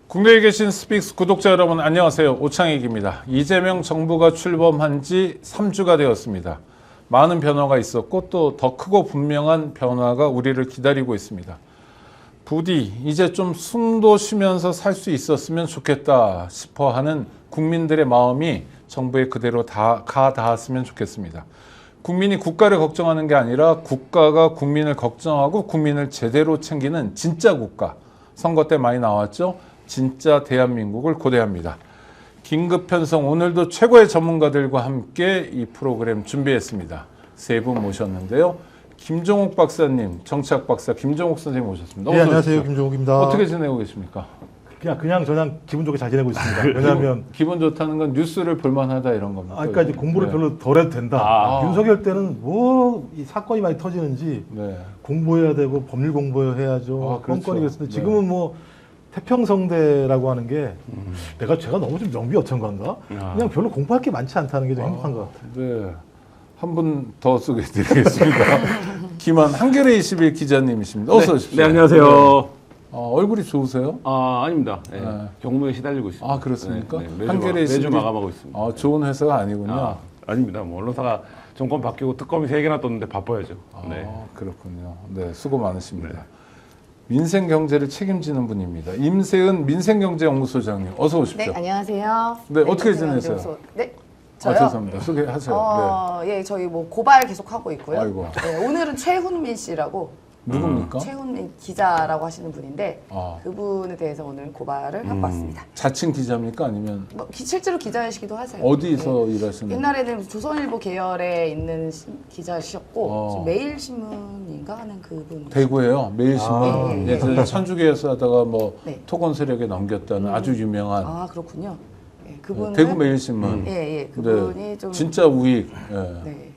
국내에 계신 스픽스 구독자 여러분 안녕하세요. 오창익입니다. 이재명 정부가 출범한 지 3주가 되었습니다. 많은 변화가 있었고 또 더 크고 분명한 변화가 우리를 기다리고 있습니다. 부디 이제 좀 숨도 쉬면서 살 수 있었으면 좋겠다 싶어 하는 국민들의 마음이 정부에 그대로 가 닿았으면 좋겠습니다. 국민이 국가를 걱정하는 게 아니라 국가가 국민을 걱정하고 국민을 제대로 챙기는 진짜 국가. 선거 때 많이 나왔죠. 진짜 대한민국을 고대합니다. 긴급 편성 오늘도 최고의 전문가들과 함께 이 프로그램 준비했습니다. 세 분 모셨는데요. 김종욱 박사님, 정치학 박사 김종욱 선생님 모셨습니다. 네, 안녕하세요. 김종욱입니다. 어떻게 지내고 계십니까? 그냥 기분 좋게 잘 지내고 있습니다. 왜냐하면 기분 좋다는 건 뉴스를 볼만하다 이런 겁니다. 아까 이제 공부를 별로 덜 해도 된다. 윤석열 때는 뭐 이 사건이 많이 터지는지 공부해야 되고 법률 공부해야죠. 그렇죠. 껌껌이겠는데 지금은 뭐 태평성대라고 하는 게 제가 너무 좀 명비어천간가? 그냥 별로 공부할 게 많지 않다는 게 좀 행복한 것 같아요. 네. 한 분 더 소개해드리겠습니다. 김한 한겨레 21 기자님이십니다. 어서 오십시오. 네, 안녕하세요. 얼굴이 좋으세요? 아닙니다. 네, 경무에 시달리고 있습니다. 아, 그렇습니까? 매주, 매주 마감하고 있습니다. 좋은 회사가 아니군요. 아닙니다. 뭐 언론사가 정권 바뀌고 특검이 3개나 떴는데 바빠야죠. 네. 그렇군요. 네, 수고 많으십니다. 민생 경제를 책임지는 분입니다. 임세은 민생경제연구소장님, 어서 오십시오. 네, 안녕하세요. 네, 어떻게 지내세요? 네, 저요? 죄송합니다. 소개하세요. 예, 저희 뭐 고발 계속 하고 있고요. 아이고. 네, 오늘은 최훈민 씨라고 누굽니까? 최훈민 기자라고 하시는 분인데 그분에 대해서 오늘 고발을 하고 왔습니다. 자칭 기자입니까? 아니면 뭐, 실제로 기자이시기도 하세요. 어디서 네. 일하시는? 옛날에는 조선일보 계열에 있는 기자셨고 지금 매일신문인가 하는 그분. 대구에요. 매일신문. 네. 예전에 천주교에서 하다가 뭐 네. 토건세력에 넘겼다는 아주 유명한 그렇군요. 네, 그분 대구 매일신문. 예, 그분이 좀 진짜 우익. 네.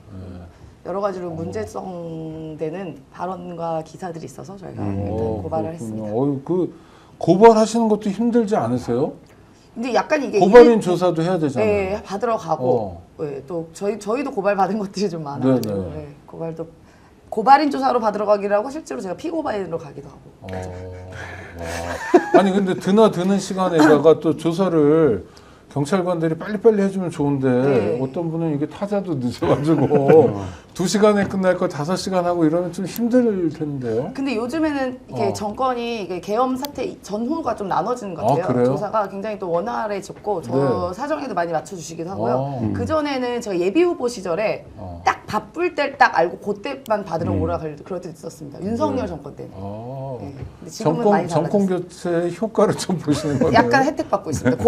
여러 가지로 문제성 되는 발언과 기사들이 있어서 저희가 일단 고발을 그렇군요. 했습니다. 그 고발하시는 것도 힘들지 않으세요? 근데 약간 이게 고발인 조사도 해야 되잖아요. 네, 받으러 가고 또 저희도 고발 받은 것들이 좀 많아요. 네, 고발인 조사로 받으러 가기도 하고 실제로 제가 피고발인으로 가기도 하고. 아니 근데 드나드는 시간에다가 또 조사를 경찰관들이 빨리빨리 해주면 좋은데 어떤 분은 이게 타자도 늦어가지고 2시간에 끝날 거 5시간 하고 이러면 좀 힘들 텐데요. 근데 요즘에는 이게 정권이 이게 계엄 사태 전후가 좀 나눠지는 것 같아요. 그래요? 조사가 굉장히 또 원활해졌고 저 사정에도 많이 맞춰주시기도 하고요. 그 전에는 제가 예비 후보 시절에 딱 바쁠 때 딱 알고 그때만 받으러 오라 그럴 때도 있었습니다. 윤석열 정권 때는. 네. 근데 지금은 많이 정권 달라졌어요. 교체 효과를 좀 보시는 거예요. 약간 혜택 받고 있습니다.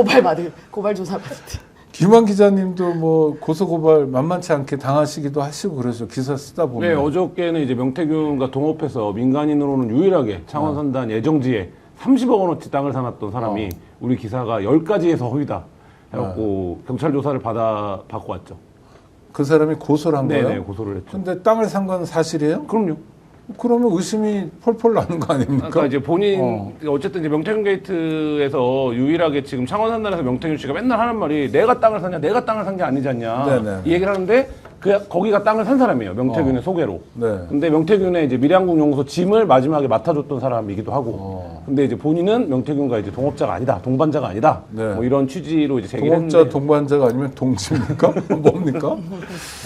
고발 조사 받을 때. 김한 기자님도 뭐 고소고발 만만치 않게 당하시기도 하시고 그러죠. 기사 쓰다 보면. 네, 어저께는 이제 명태균과 동업해서 민간인으로는 유일하게 창원 산단 예정지에 30억 원어치 땅을 사놨던 사람이 우리 기사가 10가지에서 허위다 해갖고 경찰 조사를 받고 왔죠. 그 사람이 고소를 한 거예요? 네, 고소를 했죠. 근데 땅을 산 건 사실이에요? 그럼요. 그러면 의심이 펄펄 나는 거 아닙니까? 그러니까 이제 본인 어쨌든 이제 명태균 게이트에서 유일하게 지금 창원 산단에서 명태균 씨가 맨날 하는 말이 내가 땅을 샀냐, 내가 땅을 산 게 아니지 않냐 네네. 이 얘기를 하는데 거기가 땅을 산 사람이에요. 명태균의 소개로. 네. 근데 명태균의 이제 밀양국 연구소 짐을 마지막에 맡아줬던 사람이기도 하고. 근데 이제 본인은 명태균과 이제 동업자가 아니다, 동반자가 아니다. 네. 뭐 이런 취지로 이제 제기를 동업자, 했는데. 동반자가 아니면 동지입니까? 뭡니까?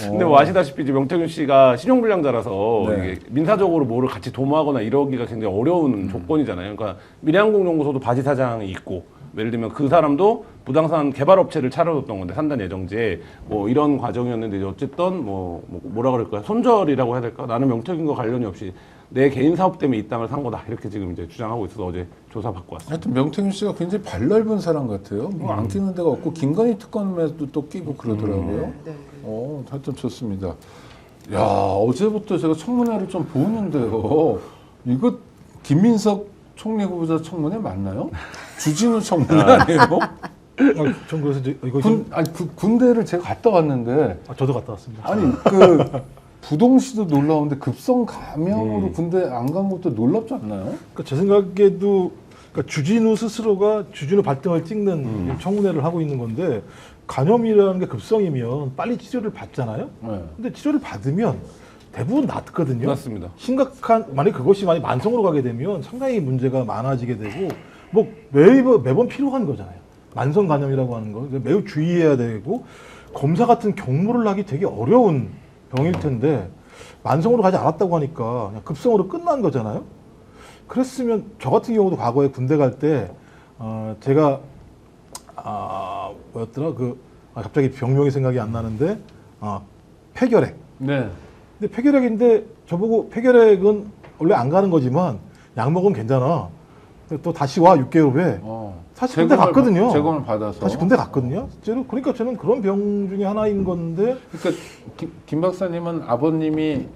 근데 뭐 아시다시피 이제 명태균 씨가 신용불량자라서 네. 이게 민사적으로 뭐를 같이 도모하거나 이러기가 굉장히 어려운 조건이잖아요. 그러니까 밀양국 연구소도 바지 사장이 있고. 예를 들면 그 사람도 부동산 개발업체를 차려줬던 건데 산단 예정지에 뭐 이런 과정이었는데 이제 어쨌든 뭐라 그럴까요? 손절이라고 해야 될까? 나는 명태균과 관련이 없이 내 개인 사업 때문에 이 땅을 산 거다 이렇게 지금 이제 주장하고 있어서 어제 조사 받고 왔습니다. 하여튼 명태균 씨가 굉장히 발넓은 사람 같아요. 뭐 안 끼는 데가 없고 김건희 특검에도 또 끼고 그러더라고요. 하여튼 좋습니다. 야, 어제부터 제가 청문회를 좀 보는데요. 이거 김민석 총리 후보자 청문회 맞나요? 주진우 청문회 아니에요? 전 그래서 이제 이거 군대를 제가 갔다 왔는데 저도 갔다 왔습니다. 아니 그 부동시도 놀라운데 급성 감염으로 군대 안 간 것도 놀랍지 않나요? 그러니까 제 생각에도 주진우 스스로가 주진우 발등을 찍는 청문회를 하고 있는 건데 감염이라는 게 급성이면 빨리 치료를 받잖아요. 근데 치료를 받으면 대부분 낫거든요. 맞습니다. 심각한 만약 그것이 만약 만성으로 가게 되면 상당히 문제가 많아지게 되고 뭐 매번 필요한 거잖아요. 만성 간염이라고 하는 거 매우 주의해야 되고 검사 같은 경무를 하기 되게 어려운 병일 텐데 만성으로 가지 않았다고 하니까 그냥 급성으로 끝난 거잖아요. 그랬으면 저 같은 경우도 과거에 군대 갈 때 제가 뭐였더라 갑자기 병명이 생각이 안 나는데 폐결핵. 네. 근데 폐결핵인데 저보고 폐결핵은 원래 안 가는 거지만 약 먹으면 괜찮아. 근데 또 다시 와 6개월 후에 다시 군대 갔거든요. 재검을 받아서 다시 군대 갔거든요. 실제로 그러니까 저는 그런 병 중에 하나인 건데. 그러니까 김 박사님은 아버님이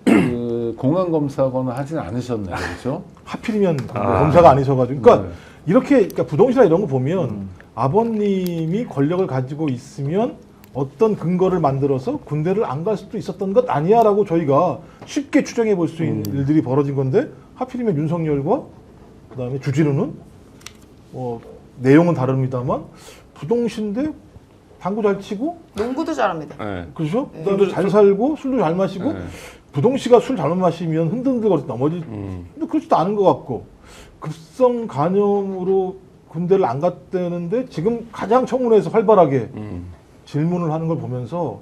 그 공안 검사거나 하진 않으셨네요, 그렇죠? 하필이면 검사가 아니셔가지고. 그러니까 네. 이렇게 그러니까 부동시나 이런 거 보면 아버님이 권력을 가지고 있으면 어떤 근거를 만들어서 군대를 안 갈 수도 있었던 것 아니야라고 저희가 쉽게 추정해 볼 수 있는 일들이 벌어진 건데 하필이면 윤석열과 그다음에 주진우는 내용은 다릅니다만 부동신데 당구 잘 치고 농구도 잘합니다. 네. 그렇죠? 그다음에 잘 살고 술도 잘 마시고 네. 부동씨가 술 잘못 마시면 흔들흔들거려서 넘어지. 근데 그렇지도 않은 것 같고 급성 간염으로 군대를 안 갔다는데 지금 가장 청문회에서 활발하게 질문을 하는 걸 보면서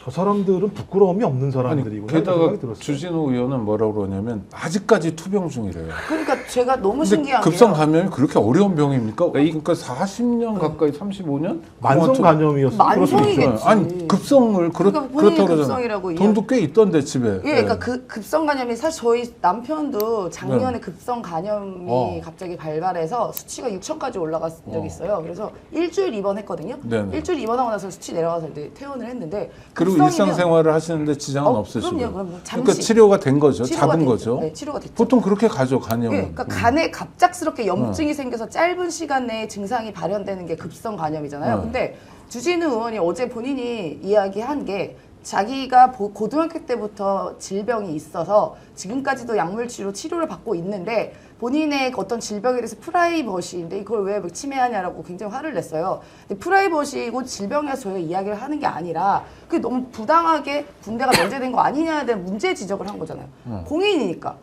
저 사람들은 부끄러움이 없는 사람들이구나. 게다가 생각이 들었어요. 주진우 의원은 뭐라고 그러냐면 아직까지 투병 중이래요. 그러니까 제가 너무 근데 신기한 급성 게요. 감염이 그렇게 어려운 병입니까? 그러니까 40년 가까이 35년? 만성 간염이었어요. 만성이겠지. 아니 급성을 그러니까 본인이 그렇다고 그러잖아. 급성이라고 돈도 꽤 있던데 집에. 예, 그러니까 그 급성 간염이 사실 저희 남편도 작년에 급성 간염이 갑자기 발발해서 수치가 6천까지 올라간 적이 있어요. 그래서 일주일 입원했거든요. 네네. 일주일 입원하고 나서 수치 내려가서 이제 퇴원을 했는데 그리고 급성이면- 일상생활을 하시는데 지장은 없으시고. 그럼요. 잠시 그러니까 치료가 된 거죠. 치료가 잡은 됐죠. 거죠. 네, 치료가 됐죠. 보통 그렇게 가죠, 간염은. 예, 그러니까 간에 갑작스럽게 염증이 생겨서 짧은 시간 내에 증상이 발현되는 게 급성 간염이잖아요. 네. 근데 주진우 의원이 어제 본인이 이야기한 게 자기가 고등학교 때부터 질병이 있어서 지금까지도 약물치료 치료를 받고 있는데 본인의 어떤 질병에 대해서 프라이버시인데 이걸 왜 침해하냐라고 굉장히 화를 냈어요. 근데 프라이버시고 질병이라서 저희가 이야기를 하는 게 아니라 그게 너무 부당하게 군대가 면제된 거 아니냐에 대한 문제 지적을 한 거잖아요. 공인이니까.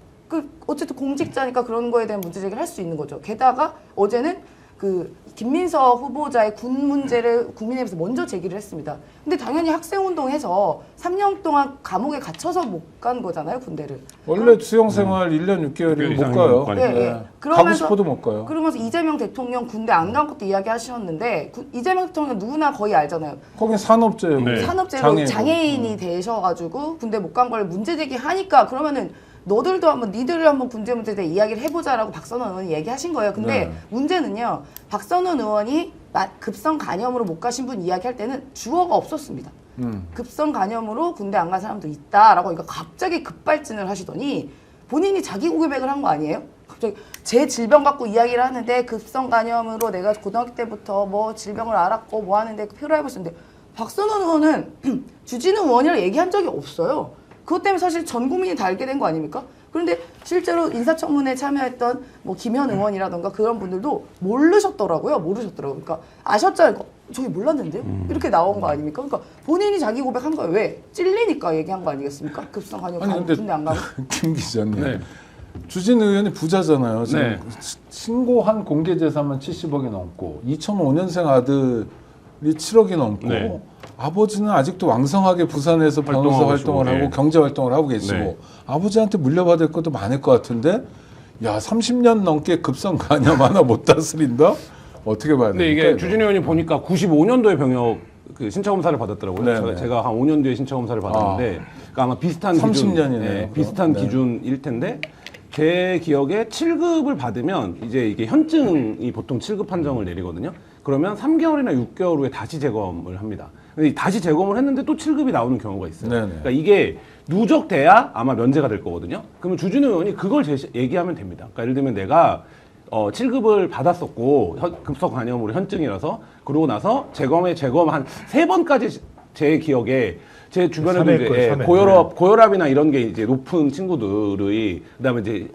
어쨌든 공직자니까 그런 거에 대한 문제 제기를 할 수 있는 거죠. 게다가 어제는 김민서 후보자의 군 문제를 국민의힘에서 먼저 제기를 했습니다. 근데 당연히 학생운동해서 3년 동안 감옥에 갇혀서 못 간 거잖아요, 군대를. 원래 수용생활 1년 6개월이면 못 가요. 못 예, 가니까. 예. 가고 싶어도 못 가요. 그러면서 이재명 대통령 군대 안 간 것도 이야기하셨는데 이재명 대통령 누구나 거의 알잖아요. 거기 산업재해고 네. 산업재해로 장애인이 되셔가지고 군대 못 간 걸 문제 제기하니까 그러면은 니들을 한번 군대 문제에 대해 이야기를 해보자라고 박선원 의원이 얘기하신 거예요. 근데 네. 문제는요, 박선원 의원이 급성 간염으로 못 가신 분 이야기할 때는 주어가 없었습니다. 급성 간염으로 군대 안 간 사람도 있다라고 그러니까 갑자기 급발진을 하시더니 본인이 자기 고백을 한 거 아니에요? 갑자기 제 질병 갖고 이야기를 하는데 급성 간염으로 내가 고등학교 때부터 뭐 질병을 알았고 뭐 하는데 표를 해보셨는데 박선원 의원은 주진우 의원이랑 얘기한 적이 없어요. 그것 때문에 사실 전 국민이 다 알게 된 거 아닙니까? 그런데 실제로 인사청문회에 참여했던 뭐 김현 의원이라던가 그런 분들도 모르셨더라고요. 그러니까 아셨잖아요. 저희 몰랐는데요? 이렇게 나온 거 아닙니까? 그러니까 본인이 자기 고백한 거예요. 왜? 찔리니까 얘기한 거 아니겠습니까? 급성 간염 군대 안 가고. 김 기자님. 네. 주진우 의원이 부자잖아요. 지금 네. 신고한 공개 재산만 70억이 넘고 2005년생 아들이 7억이 넘고 네. 아버지는 아직도 왕성하게 부산에서 변호사 활동을 네. 하고 경제 활동을 하고 계시고 네. 아버지한테 물려받을 것도 많을 것 같은데 야 30년 넘게 급성 간염 하나 못 다스린다? 어떻게 봐야 근데 됩니까? 이게 이거? 주진우 의원이 보니까 95년도에 병역 신체 검사를 받았더라고요. 네네. 제가 한 5년 뒤에 신체 검사를 받았는데 그러니까 아마 비슷한 30년이네요. 기준, 비슷한 네. 기준일 텐데 제 기억에 7급을 받으면 이제 이게 현증이 보통 7급 판정을 내리거든요. 그러면 3개월이나 6개월 후에 다시 재검을 합니다. 근데 다시 재검을 했는데 또 7급이 나오는 경우가 있어요. 네네. 그러니까 이게 누적돼야 아마 면제가 될 거거든요. 그러면 주진우 의원이 그걸 얘기하면 됩니다. 그러니까 예를 들면 내가 7급을 받았었고 급성 간염으로 현증이라서 그러고 나서 재검 한 3번까지 제 기억에 제 주변에도 삼회일 이제 거예요, 삼회. 고혈압이나 이런 게 이제 높은 친구들의 그다음에 이제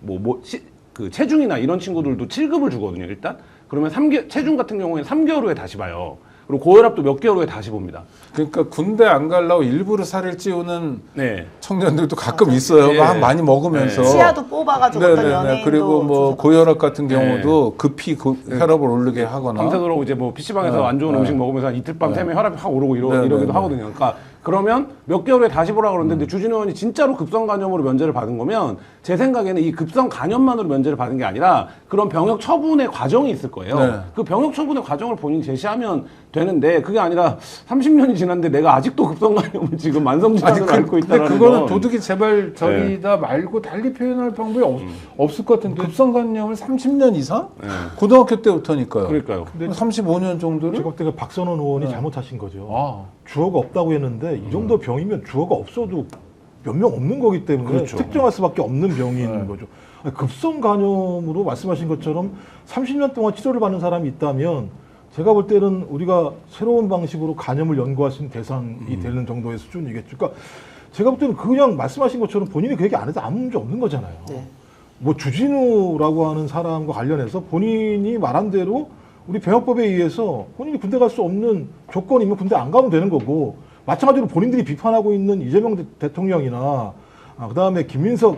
그 체중이나 이런 친구들도 7급을 주거든요. 일단 그러면 체중 같은 경우에는 3개월 후에 다시 봐요. 그리고 고혈압도 몇 개월 후에 다시 봅니다. 그러니까 군대 안 가려고 일부러 살을 찌우는 네. 청년들도 가끔 있어요. 예. 막 많이 먹으면서. 네. 치아도 뽑아가지고 어떤 연예인도 그리고 뭐 조사받고. 고혈압 같은 경우도 급히 혈압을 오르게 하거나. 밤새도록 이제 뭐 PC방에서 네. 안 좋은 네. 음식 먹으면서 한 이틀 밤 새면 혈압이 확 오르고 네, 이러기도 네, 하거든요. 그러니까 그러면 몇 개월 후에 다시 보라 그러는데 근데 주진우 의원이 진짜로 급성 간염으로 면제를 받은 거면 제 생각에는 이 급성 간염만으로 면제를 받은 게 아니라 그런 병역 처분의 과정이 있을 거예요. 네. 그 병역 처분의 과정을 본인이 제시하면 되는데 그게 아니라 30년이 지났는데 내가 아직도 급성 간염을 지금 만성 질환으로 앓고 근데 있다는 그거는 건 도둑이 제발 저기다 말고 달리 표현할 방법이 없을 것 같은데 급성간염을 30년 이상? 네. 고등학교 때부터니까요. 그러니까요. 근데 35년 정도를? 제가 그때 박선원 의원이 잘못하신 거죠. 아, 주어가 없다고 했는데 이 정도 병이면 주어가 없어도 몇 명 없는 거기 때문에 그렇죠. 특정할 수밖에 없는 병인 거죠. 급성 간염으로 말씀하신 것처럼 30년 동안 치료를 받는 사람이 있다면 제가 볼 때는 우리가 새로운 방식으로 간염을 연구할 수 있는 대상이 되는 정도의 수준이겠죠. 그러니까 제가 볼 때는 그냥 말씀하신 것처럼 본인이 그 얘기 안 해도 아무 문제 없는 거잖아요. 네. 뭐 주진우라고 하는 사람과 관련해서 본인이 말한 대로 우리 병역법에 의해서 본인이 군대 갈 수 없는 조건이면 군대 안 가면 되는 거고 마찬가지로 본인들이 비판하고 있는 이재명 대통령이나 그다음에 김민석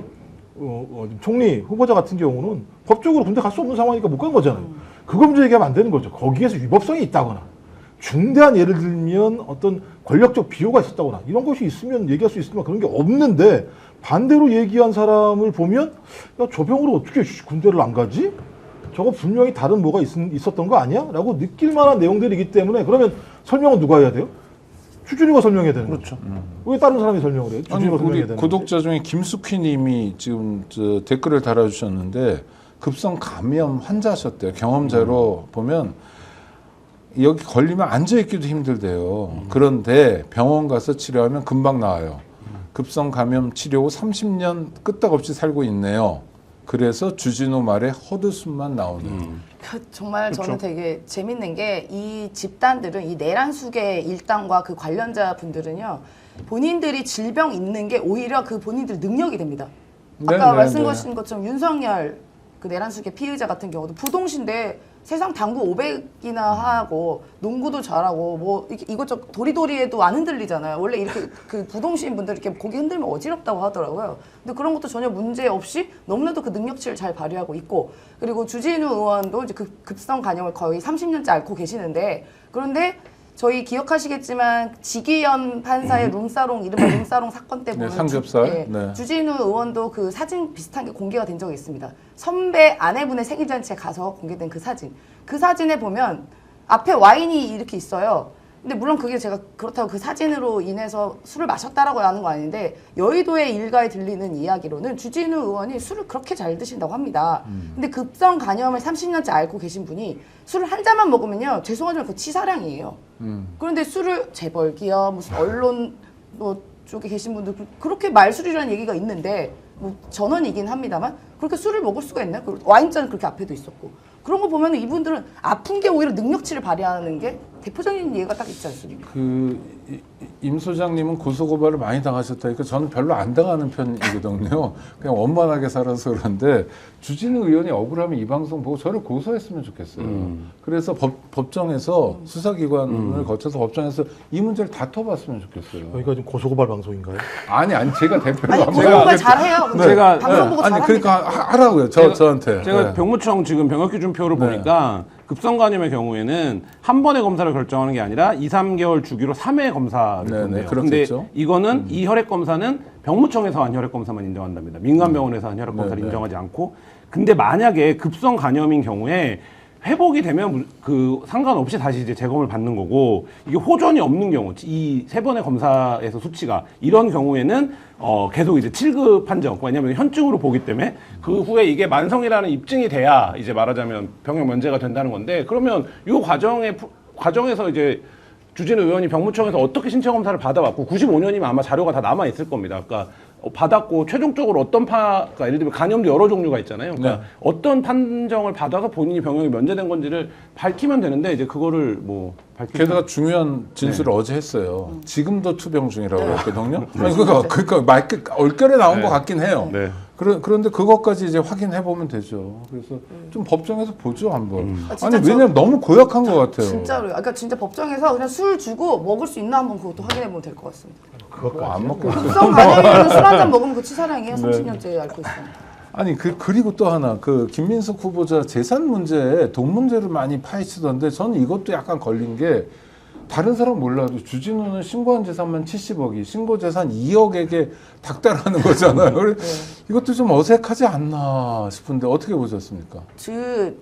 총리 후보자 같은 경우는 법적으로 군대 갈 수 없는 상황이니까 못 간 거잖아요. 그거 문제 얘기하면 안 되는 거죠. 거기에서 위법성이 있다거나 중대한 예를 들면 어떤 권력적 비호가 있었다거나 이런 것이 있으면 얘기할 수 있지만 그런 게 없는데 반대로 얘기한 사람을 보면 야, 저 병으로 어떻게 군대를 안 가지? 저거 분명히 다른 뭐가 있었던 거 아니야? 라고 느낄 만한 내용들이기 때문에 그러면 설명은 누가 해야 돼요? 주진우가 설명해야 되는 거죠. 왜 다른 사람이 설명을 해요? 아니, 주진우가 설명해야 우리 되는 구독자 중에 김숙희 님이 지금 댓글을 달아주셨는데 급성 감염 환자셨대요. 경험자로 보면 여기 걸리면 앉아있기도 힘들대요. 그런데 병원 가서 치료하면 금방 나아요. 급성 감염 치료 후 30년 끄떡없이 살고 있네요. 그래서 주진우 말에 헛웃음만 나오는. 정말 저는 되게 재밌는 게 이 집단들은 이 내란숙의 일당과 그 관련자 분들은요 본인들이 질병 있는 게 오히려 그 본인들 능력이 됩니다. 아까 말씀하신 것처럼 윤석열 그 내란숙의 피의자 같은 경우도 부동신데 세상 당구 500이나 하고 농구도 잘하고 뭐 이것저것 도리도리해도 안 흔들리잖아요. 원래 이렇게 그 부동신 분들 이렇게 고개 흔들면 어지럽다고 하더라고요. 근데 그런 것도 전혀 문제 없이 너무나도 그 능력치를 잘 발휘하고 있고 그리고 주진우 의원도 이제 그 급성 간염을 거의 30년째 앓고 계시는데 그런데 저희 기억하시겠지만 지기현 판사의 룸사롱 이른바 룸사롱 사건 때 보면 삼겹살. 주진우 의원도 그 사진 비슷한 게 공개가 된 적이 있습니다. 선배 아내분의 생일잔치에 가서 공개된 그 사진. 그 사진에 보면 앞에 와인이 이렇게 있어요. 근데 물론 그게 제가 그렇다고 그 사진으로 인해서 술을 마셨다라고 하는 거 아닌데 여의도의 일가에 들리는 이야기로는 주진우 의원이 술을 그렇게 잘 드신다고 합니다. 근데 급성 간염을 30년째 앓고 계신 분이 술을 한 잔만 먹으면요 죄송하지만 그 치사량이에요. 그런데 술을 재벌기업 무슨 언론 뭐 쪽에 계신 분들 그렇게 말술이라는 얘기가 있는데 뭐 전원이긴 합니다만 그렇게 술을 먹을 수가 있나요? 와인잔은 그렇게 앞에도 있었고 그런 거 보면 이분들은 아픈 게 오히려 능력치를 발휘하는 게 대표적인 예가 딱 있지 않습니까? 임 소장님은 고소고발을 많이 당하셨다니까 저는 별로 안 당하는 편이거든요. 그냥 원만하게 살아서 그런데 주진우 의원이 억울하면 이 방송 보고 저를 고소했으면 좋겠어요. 그래서 법정에서 수사기관을 거쳐서 법정에서 이 문제를 다퉈봤으면 좋겠어요. 여기가 지금 고소고발 방송인가요? 아니 제가 대표로 아니 한번 고소고발 잘해요. 근데 제가- 방송 보고 아니 잘합니다. 그러니까 하라고요. 저한테. 제가 병무청 지금 병역기준표를 네. 보니까 급성간염의 경우에는 한 번의 검사를 결정하는 게 아니라 2, 3개월 주기로 3회 검사를 네, 본대요. 그렇겠죠. 근데 이거는 이 혈액 검사는 병무청에서 한 혈액 검사만 인정한답니다. 민간 병원에서 한 혈액 검사를 네, 네. 인정하지 않고. 근데 만약에 급성 간염인 경우에 회복이 되면 그 상관없이 다시 이제 재검을 받는 거고 이게 호전이 없는 경우 이 세 번의 검사에서 수치가 이런 경우에는 계속 이제 7급 판정 왜냐하면 현증으로 보기 때문에 그 후에 이게 만성이라는 입증이 돼야 이제 말하자면 병역 면제가 된다는 건데 그러면 이 과정에서 이제 주진우 의원이 병무청에서 어떻게 신체 검사를 받아왔고 95년이면 아마 자료가 다 남아 있을 겁니다. 그러니까 받았고 최종적으로 어떤 그러니까 예를 들면 간염도 여러 종류가 있잖아요. 그러니까 네. 어떤 판정을 받아서 본인이 병역이 면제된 건지를 밝히면 되는데 이제 그거를 뭐 게다가 중요한 진술을 어제 했어요. 지금도 투병 중이라고 했거든요. 아니, 그러니까 얼결에 나온 것 같긴 해요. 네. 그런데 그것까지 이제 확인해 보면 되죠. 그래서 좀 법정에서 보죠 한번. 아, 진짜 아니 왜냐면 너무 고약한 것 같아요. 진짜로요. 그러니까 진짜 법정에서 그냥 술 주고 먹을 수 있나 한번 그것도 확인해 보면 될 것 같습니다. 뭐안 먹겠어요. 국성 간염이면 술 한 잔 먹으면 그 치사량이에요. 네. 30년째 앓고 있습니다. 아니 그리고 또 하나 그 김민석 후보자 재산 문제, 돈 문제를 많이 파헤치던데 저는 이것도 약간 걸린 게 다른 사람 몰라도 주진우는 신고한 재산만 70억이 신고 재산 2억에게 닥달하는 거잖아요. 이것도 좀 어색하지 않나 싶은데 어떻게 보셨습니까?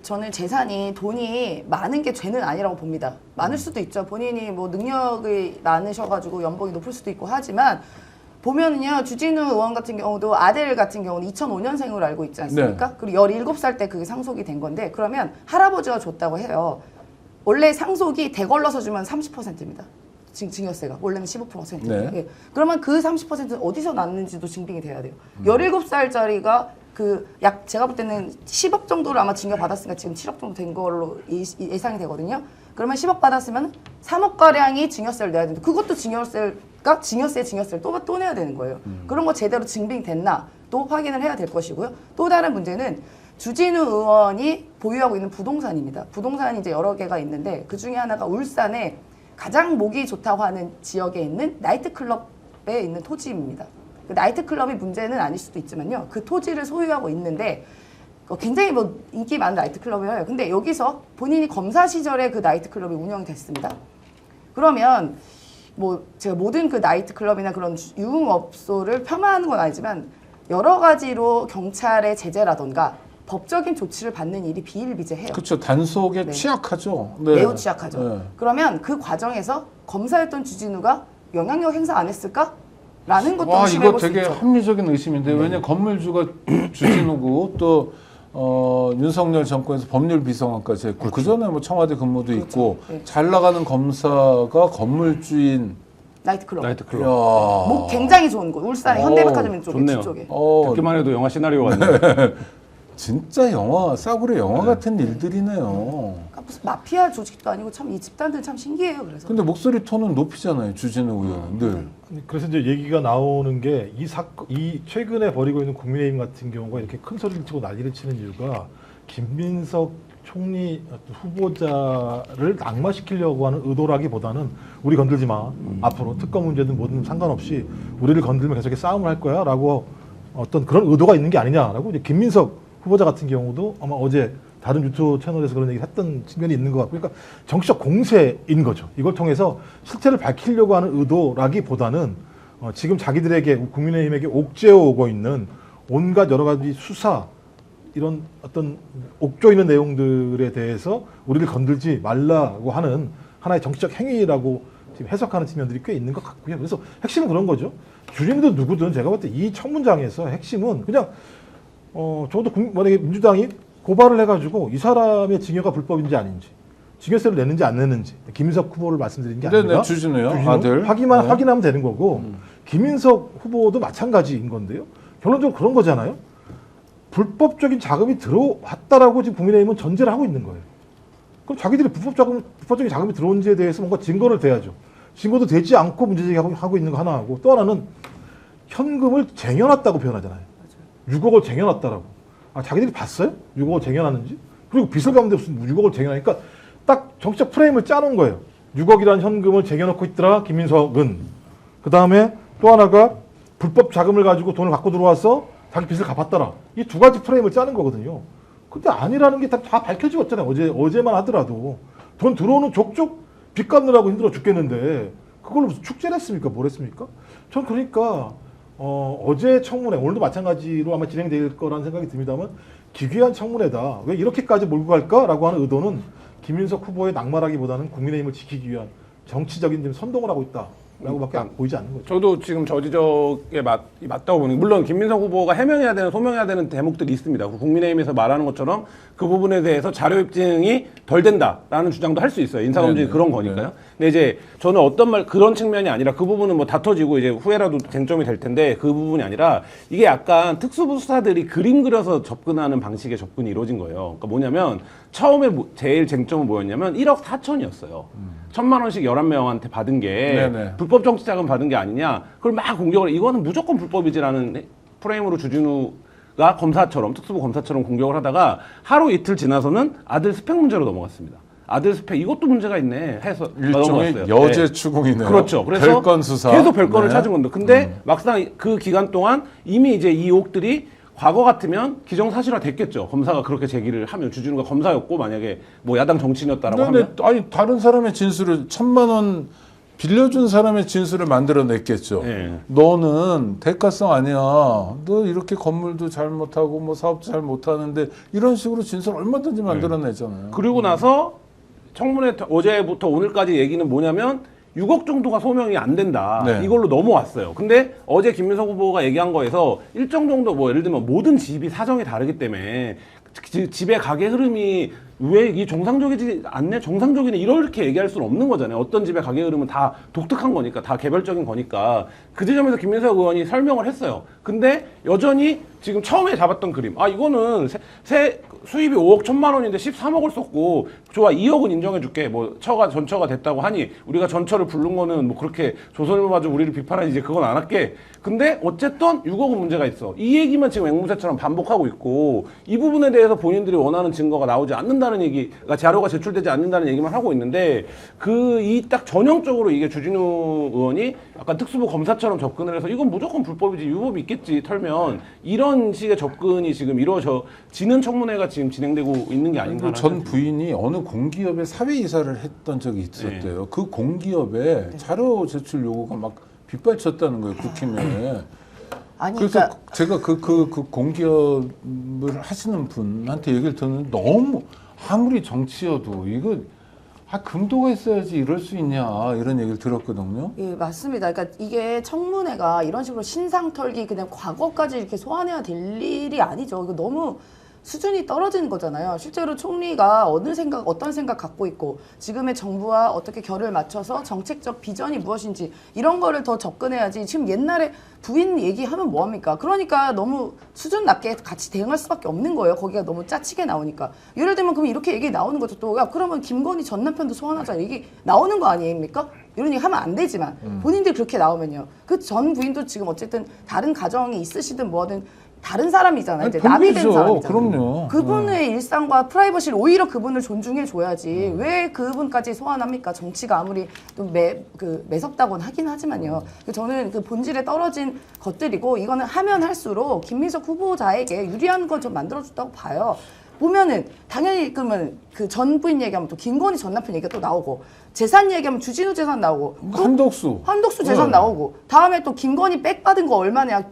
저는 재산이 돈이 많은 게 죄는 아니라고 봅니다. 많을 수도 있죠. 본인이 뭐 능력이 많으셔가지고 연봉이 높을 수도 있고 하지만 보면은요 주진우 의원 같은 경우도 아들 같은 경우는 2005년생으로 알고 있지 않습니까? 네. 그리고 17살 때 그게 상속이 된 건데 그러면 할아버지가 줬다고 해요. 원래 상속이 대걸러서 주면 30%입니다. 증여세가 원래는 15%예요. 네. 예. 그러면 그 30%는 어디서 났는지도 증빙이 돼야 돼요. 17살짜리가 제가 볼 때는 10억 정도를 아마 증여 받았으니까 지금 7억 정도 된 걸로 예상이 되거든요. 그러면 10억 받았으면 3억 가량이 증여세를 내야 되는데 그것도 증여세를 또 내야 되는 거예요. 그런 거 제대로 증빙됐나 또 확인을 해야 될 것이고요. 또 다른 문제는 주진우 의원이 보유하고 있는 부동산입니다. 부동산이 이제 여러 개가 있는데 그 중에 하나가 울산에 가장 목이 좋다고 하는 지역에 있는 나이트클럽에 있는 토지입니다. 그 나이트클럽이 문제는 아닐 수도 있지만요. 그 토지를 소유하고 있는데 굉장히 뭐 인기 많은 나이트클럽이에요. 근데 여기서 본인이 검사 시절에 그 나이트클럽이 운영이 됐습니다. 그러면 뭐 제가 모든 그 나이트클럽이나 그런 유흥업소를 폄하하는 건 아니지만 여러 가지로 경찰의 제재라던가 법적인 조치를 받는 일이 비일비재해요. 그렇죠. 단속에 네. 취약하죠. 네. 매우 취약하죠. 네. 그러면 그 과정에서 검사였던 주진우가 영향력 행사 안 했을까? 라는 것도 와 의심해 이거 볼 수 되게 있죠. 합리적인 의심인데 왜냐 건물주가 주진우고 또 윤석열 정권에서 법률 비서관까지 했고 그 전에 뭐 청와대 근무도 그렇죠. 있고 네. 잘 나가는 검사가 건물주인. 나이트클럽. 나이트클럽. 야. 목 굉장히 좋은 곳. 울산의 현대백화점 쪽에 좋네요. 뒤쪽에. 듣기만 해도 영화 시나리오 같네요. 진짜 영화 싸구려 영화 같은 일들이네요. 그러니까 무슨 마피아 조직도 아니고 참 이 집단들 참 신기해요. 그래서. 근데 목소리 톤은 높이잖아요 주진우 의원 늘. 아니, 그래서 이제 얘기가 나오는 게 이 최근에 벌이고 있는 국민의힘 같은 경우가 이렇게 큰 소리를 치고 난리를 치는 이유가 김민석 총리 후보자를 낙마시키려고 하는 의도라기보다는 우리 건들지 마. 앞으로 특검 문제든 뭐든 상관없이 우리를 건들면 계속 싸움을 할 거야라고 어떤 그런 의도가 있는 게 아니냐라고 이제 김민석 후보자 같은 경우도 아마 어제 다른 유튜브 채널에서 그런 얘기를 했던 측면이 있는 것 같고 그러니까 정치적 공세인 거죠. 이걸 통해서 실체를 밝히려고 하는 의도라기보다는 지금 자기들에게 국민의힘에게 옥죄어 오고 있는 온갖 여러 가지 수사 이런 어떤 옥조 있는 내용들에 대해서 우리를 건들지 말라고 하는 하나의 정치적 행위라고 지금 해석하는 측면들이 꽤 있는 것 같고요. 그래서 핵심은 그런 거죠. 주진우든 누구든 제가 볼 때 이 청문장에서 핵심은 그냥 저도 만약에 민주당이 고발을 해가지고 이 사람의 증여가 불법인지 아닌지 증여세를 내는지 안 내는지 김인석 후보를 말씀드린 게 아니라 주진우요 아들 확인하면 되는 거고 김인석 후보도 마찬가지인 건데요. 결론적으로 그런 거잖아요. 불법적인 자금이 들어왔다라고 지금 국민의힘은 전제를 하고 있는 거예요. 그럼 자기들이 불법적인 자금이 들어온지에 대해서 뭔가 증거를 대야죠. 증거도 되지 않고 문제제기하고 있는 거 하나 하고 또 하나는 현금을 쟁여놨다고 표현하잖아요. 6억을 쟁여놨다라고. 아, 자기들이 봤어요? 6억을 쟁여놨는지? 그리고 빚을 갚는데 무슨 6억을 쟁여놨으니까 딱 정치적 프레임을 짜놓은 거예요. 6억이라는 현금을 쟁여놓고 있더라, 김민석은. 그 다음에 또 하나가 불법 자금을 가지고 돈을 갖고 들어와서 자기 빚을 갚았더라. 이 두 가지 프레임을 짜는 거거든요. 근데 아니라는 게 다 밝혀지었잖아요. 어제만 하더라도. 돈 들어오는 족족 빚 갚느라고 힘들어 죽겠는데 그걸로 무슨 축제를 했습니까? 뭘 했습니까? 전 그러니까 어제 청문회, 오늘도 마찬가지로 아마 진행될 거라는 생각이 듭니다만 기괴한 청문회다. 왜 이렇게까지 몰고 갈까라고 하는 의도는 김윤석 후보의 낙마라기보다는 국민의힘을 지키기 위한 정치적인 선동을 하고 있다라고밖에 보이지 않는 거죠. 저도 지금 저 지적에 맞다고 보는 게 물론 김민석 후보가 해명해야 되는 소명해야 되는 대목들이 있습니다. 국민의힘에서 말하는 것처럼 그 부분에 대해서 자료 입증이 덜 된다라는 주장도 할 수 있어요. 인사검증이 그런 거니까요. 근데 이제 저는 그런 측면이 아니라 그 부분은 뭐 다퉈지고 이제 후회라도 쟁점이 될 텐데 그 부분이 아니라 이게 약간 특수부 수사들이 그림 그려서 접근하는 방식의 접근이 이루어진 거예요. 그러니까 뭐냐면 처음에 제일 쟁점은 뭐였냐면 1억 4천이었어요. 1,000만 원씩 11명한테 받은 게 불법 정치자금 받은 게 아니냐. 그걸 막 공격을 이거는 무조건 불법이지라는 프레임으로 주진우 검사처럼 특수부 검사처럼 공격을 하다가 하루 이틀 지나서는 아들 스펙 문제로 넘어갔습니다. 아들 스펙 이것도 문제가 있네 해서 일종의 넘어갔어요. 여제 네. 추궁이네요. 그렇죠. 그래서 별건 수사. 계속 별건을 네. 찾은 건데, 근데 막상 그 기간 동안 이미 이제 이 의혹들이 과거 같으면 기정사실화 됐겠죠. 검사가 그렇게 제기를 하면 주진우가 검사였고 만약에 뭐 야당 정치인이었다라고 하면 아니 다른 사람의 진술을 1,000만 원 빌려준 사람의 진술을 만들어냈겠죠. 네. 너는 대가성 아니야. 너 이렇게 건물도 잘 못하고 뭐 사업도 잘 못하는데 이런 식으로 진술 얼마든지 만들어내잖아요. 그리고 나서 청문회 어제부터 오늘까지 얘기는 뭐냐면 6억 정도가 소명이 안 된다. 네. 이걸로 넘어왔어요. 근데 어제 김민석 후보가 얘기한 거에서 일정 정도 뭐 예를 들면 모든 집이 사정이 다르기 때문에 집의 가계 흐름이 왜 이 정상적이지 않네? 정상적이네? 이렇게 얘기할 수는 없는 거잖아요. 어떤 집의 가계 흐름은 다 독특한 거니까, 다 개별적인 거니까. 그 지점에서 김민석 의원이 설명을 했어요. 근데 여전히 지금 처음에 잡았던 그림. 아, 이거는 수입이 5억 1,000만 원인데 13억을 썼고, 좋아, 2억은 인정해줄게. 뭐, 전처가 됐다고 하니, 우리가 전처를 부른 거는 뭐 그렇게 조선일보마저 우리를 비판하지, 이제 그건 안 할게. 근데 어쨌든 6억은 문제가 있어. 이 얘기만 지금 앵무새처럼 반복하고 있고, 이 부분에 대해서 본인들이 원하는 증거가 나오지 않는다는 얘기가, 자료가 제출되지 않는다는 얘기만 하고 있는데, 이 딱 전형적으로 이게 주진우 의원이 약간 특수부 검사처럼 접근을 해서 이건 무조건 불법이지, 유법이 있겠지, 털면, 이런 식의 접근이 지금 이루어지는 청문회가 지금 진행되고 있는 게 아닌가. 전 부인이 어느 공기업에 사회이사를 했던 적이 있었대요. 그 공기업에 자료 제출 요구가 막 빗발쳤다는 거예요, 국힘에. 아니, 그래서 그러니까 제가 그 공기업을 하시는 분한테 얘기를 듣는데 너무 아무리 정치여도 이거 금도가 있어야지 이럴 수 있냐 이런 얘기를 들었거든요. 예, 맞습니다. 그러니까 이게 청문회가 이런 식으로 신상 털기 그냥 과거까지 이렇게 소환해야 될 일이 아니죠. 이거 너무 수준이 떨어지는 거잖아요. 실제로 총리가 어떤 생각 갖고 있고 지금의 정부와 어떻게 결을 맞춰서 정책적 비전이 무엇인지 이런 거를 더 접근해야지. 지금 옛날에 부인 얘기하면 뭐합니까? 그러니까 너무 수준 낮게 같이 대응할 수밖에 없는 거예요. 거기가 너무 짜치게 나오니까. 예를 들면 그럼 이렇게 얘기 나오는 거죠. 또 야 그러면 김건희 전 남편도 소환하자 얘기 나오는 거 아닙니까? 이런 얘기 하면 안 되지만 본인들이 그렇게 나오면요. 그 전 부인도 지금 어쨌든 다른 가정이 있으시든 뭐든 다른 사람이잖아요. 이제 남이 된 사람이잖아요. 그럼요. 그분의 일상과 프라이버시를 오히려 그분을 존중해 줘야지. 왜 그분까지 소환합니까? 정치가 아무리 좀 매섭다고는 하긴 하지만요. 저는 그 본질에 떨어진 것들이고 이거는 하면 할수록 김민석 후보자에게 유리한 걸 좀 만들어줬다고 봐요. 보면은 당연히 그러면 그 전 부인 얘기하면 또 김건희 전 남편 얘기가 또 나오고 재산 얘기하면 주진우 재산 나오고 한덕수 재산 나오고 다음에 또 김건희 백 받은 거 얼마냐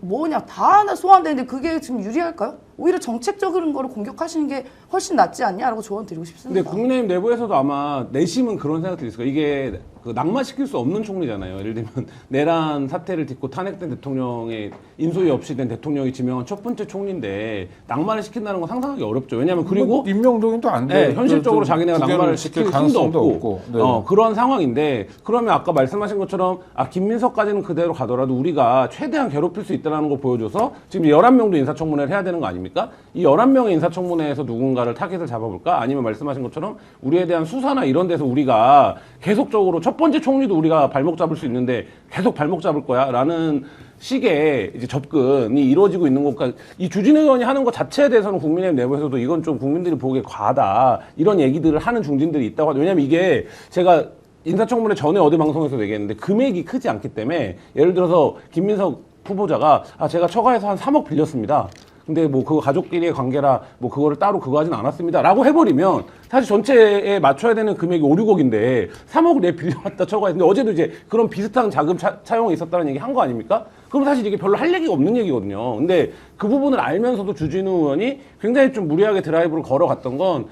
뭐냐 다 하나 소환되는데 그게 지금 유리할까요? 오히려 정책적인 거를 공격하시는 게 훨씬 낫지 않냐라고 조언 드리고 싶습니다. 근데 국민의힘 내부에서도 아마 내심은 그런 생각들이 있을 거예요. 이게 낙마시킬 수 없는 총리잖아요. 예를 들면 내란 사태를 딛고 탄핵된 대통령의 인소위 없이 된 대통령이 지명한 첫 번째 총리인데 낙마를 시킨다는 건 상상하기 어렵죠. 왜냐하면 그리고 임명동의도 안 돼. 네, 현실적으로 자기네가 낙마를 시킬 힘도 없고 네. 그런 상황인데 그러면 아까 말씀하신 것처럼 김민석까지는 그대로 가더라도 우리가 최대한 괴롭힐 수 있다는 걸 보여줘서 지금 11명도 인사청문회를 해야 되는 거 아닙니까? 이 11명의 인사청문회에서 누군가를 타겟을 잡아볼까? 아니면 말씀하신 것처럼 우리에 대한 수사나 이런 데서 우리가 계속적으로 첫 번째 총리도 우리가 발목 잡을 수 있는데 계속 발목 잡을 거야? 라는 식의 이제 접근이 이루어지고 있는 것과 이 주진우 의원이 하는 것 자체에 대해서는 국민의힘 내부에서도 이건 좀 국민들이 보기에 과하다 이런 얘기들을 하는 중진들이 있다고 하죠. 왜냐면 이게 제가 인사청문회 전에 어디 방송에서 얘기했는데 금액이 크지 않기 때문에 예를 들어서 김민석 후보자가 제가 처가에서 한 3억 빌렸습니다. 근데 뭐 그거 가족끼리의 관계라 뭐 그거를 따로 그거 하진 않았습니다. 라고 해버리면 사실 전체에 맞춰야 되는 금액이 5, 6억인데 3억을 내 빌려왔다 처가에. 근데 어제도 이제 그런 비슷한 자금 차용이 있었다는 얘기 한 거 아닙니까? 그럼 사실 이게 별로 할 얘기가 없는 얘기거든요. 근데 그 부분을 알면서도 주진우 의원이 굉장히 좀 무리하게 드라이브를 걸어갔던 건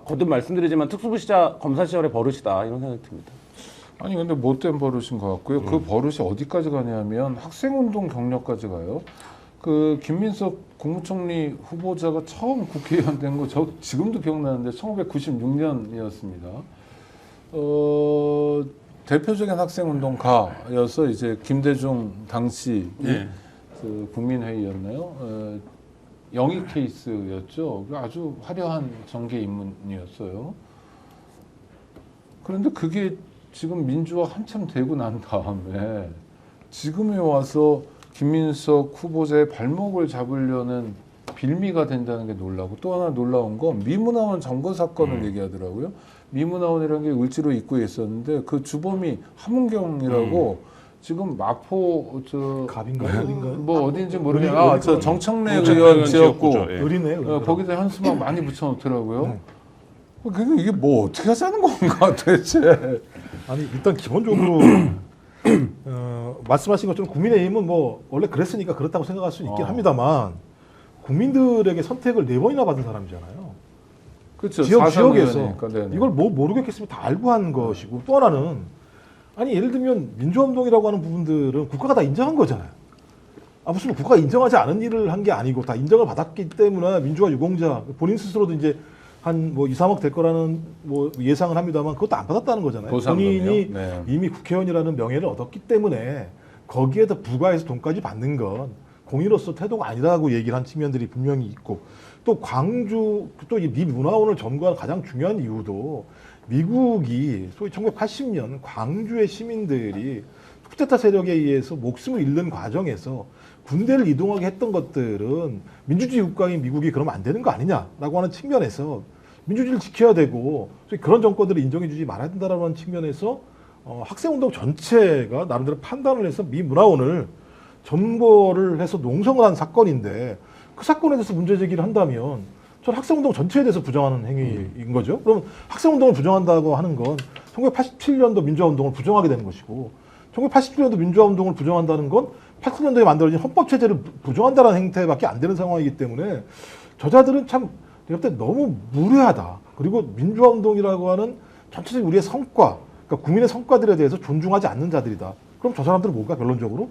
거듭 말씀드리지만 특수부시자 검사 시절의 버릇이다 이런 생각이 듭니다. 아니 근데 못된 버릇인 것 같고요. 그 버릇이 어디까지 가냐면 학생운동 경력까지 가요. 그 김민석 국무총리 후보자가 처음 국회의원 된 거 저 지금도 기억나는데 1996년이었습니다. 대표적인 학생운동가여서 이제 김대중 당시 그 국민회의였나요? 영희 케이스였죠. 아주 화려한 정계 입문이었어요. 그런데 그게 지금 민주화 한참 되고 난 다음에 지금에 와서 김민석 후보자의 발목을 잡으려는 빌미가 된다는 게 놀라고, 또 하나 놀라운 건 미문화원 점거 사건을 얘기하더라고요. 미문화원이라는 게 을지로 입구에 있었는데 그 주범이 함은경이라고 지금 마포 갑인가요? 어딘가요? 뭐 어딘지 의리- 모르겠어요. 저 의리- 정청래 정청래 의원 지었고 지역구죠. 예. 의리네요. 거기다 현수막 많이 붙여놓더라고요. 그게 이게 뭐 어떻게 하자는 건가 도대체. 아니 일단 기본적으로 말씀하신 것처럼 국민의힘은 뭐 원래 그랬으니까 그렇다고 생각할 수는 있긴 합니다만 국민들에게 선택을 4번이나 받은 사람이잖아요. 그렇죠. 지역에서 4.3 의원이니까, 이걸 뭐 모르겠겠으면 다 알고 한 것이고, 또 하나는 아니 예를 들면 민주화운동이라고 하는 부분들은 국가가 다 인정한 거잖아요. 무슨 국가가 인정하지 않은 일을 한 게 아니고 다 인정을 받았기 때문에 민주화 유공자 본인 스스로도 이제 한 뭐 2, 3억 될 거라는 뭐 예상을 합니다만 그것도 안 받았다는 거잖아요. 보상금이요? 본인이 네. 이미 국회의원이라는 명예를 얻었기 때문에 거기에 더 부과해서 돈까지 받는 건 공의로서 태도가 아니라고 얘기를 한 측면들이 분명히 있고, 또 광주 또 이 미 문화원을 점거한 가장 중요한 이유도 미국이 소위 1980년 광주의 시민들이 쿠데타 세력에 의해서 목숨을 잃는 과정에서 군대를 이동하게 했던 것들은 민주주의 국가인 미국이 그러면 안 되는 거 아니냐라고 하는 측면에서 민주주의를 지켜야 되고 그런 정권들을 인정해주지 말아야 된다라는 측면에서 학생운동 전체가 나름대로 판단을 해서 미 문화원을 점거를 해서 농성을 한 사건인데, 그 사건에 대해서 문제 제기를 한다면 저는 학생운동 전체에 대해서 부정하는 행위인 거죠. 그러면 학생운동을 부정한다고 하는 건 1987년도 민주화운동을 부정하게 되는 것이고, 1987년도 민주화운동을 부정한다는 건 87년도에 만들어진 헌법체제를 부정한다는 행태밖에 안 되는 상황이기 때문에 저자들은 참 내가 볼 때 너무 무례하다. 그리고 민주화운동이라고 하는 전체적인 우리의 성과, 그러니까 국민의 성과들에 대해서 존중하지 않는 자들이다. 그럼 저 사람들은 뭘까? 결론적으로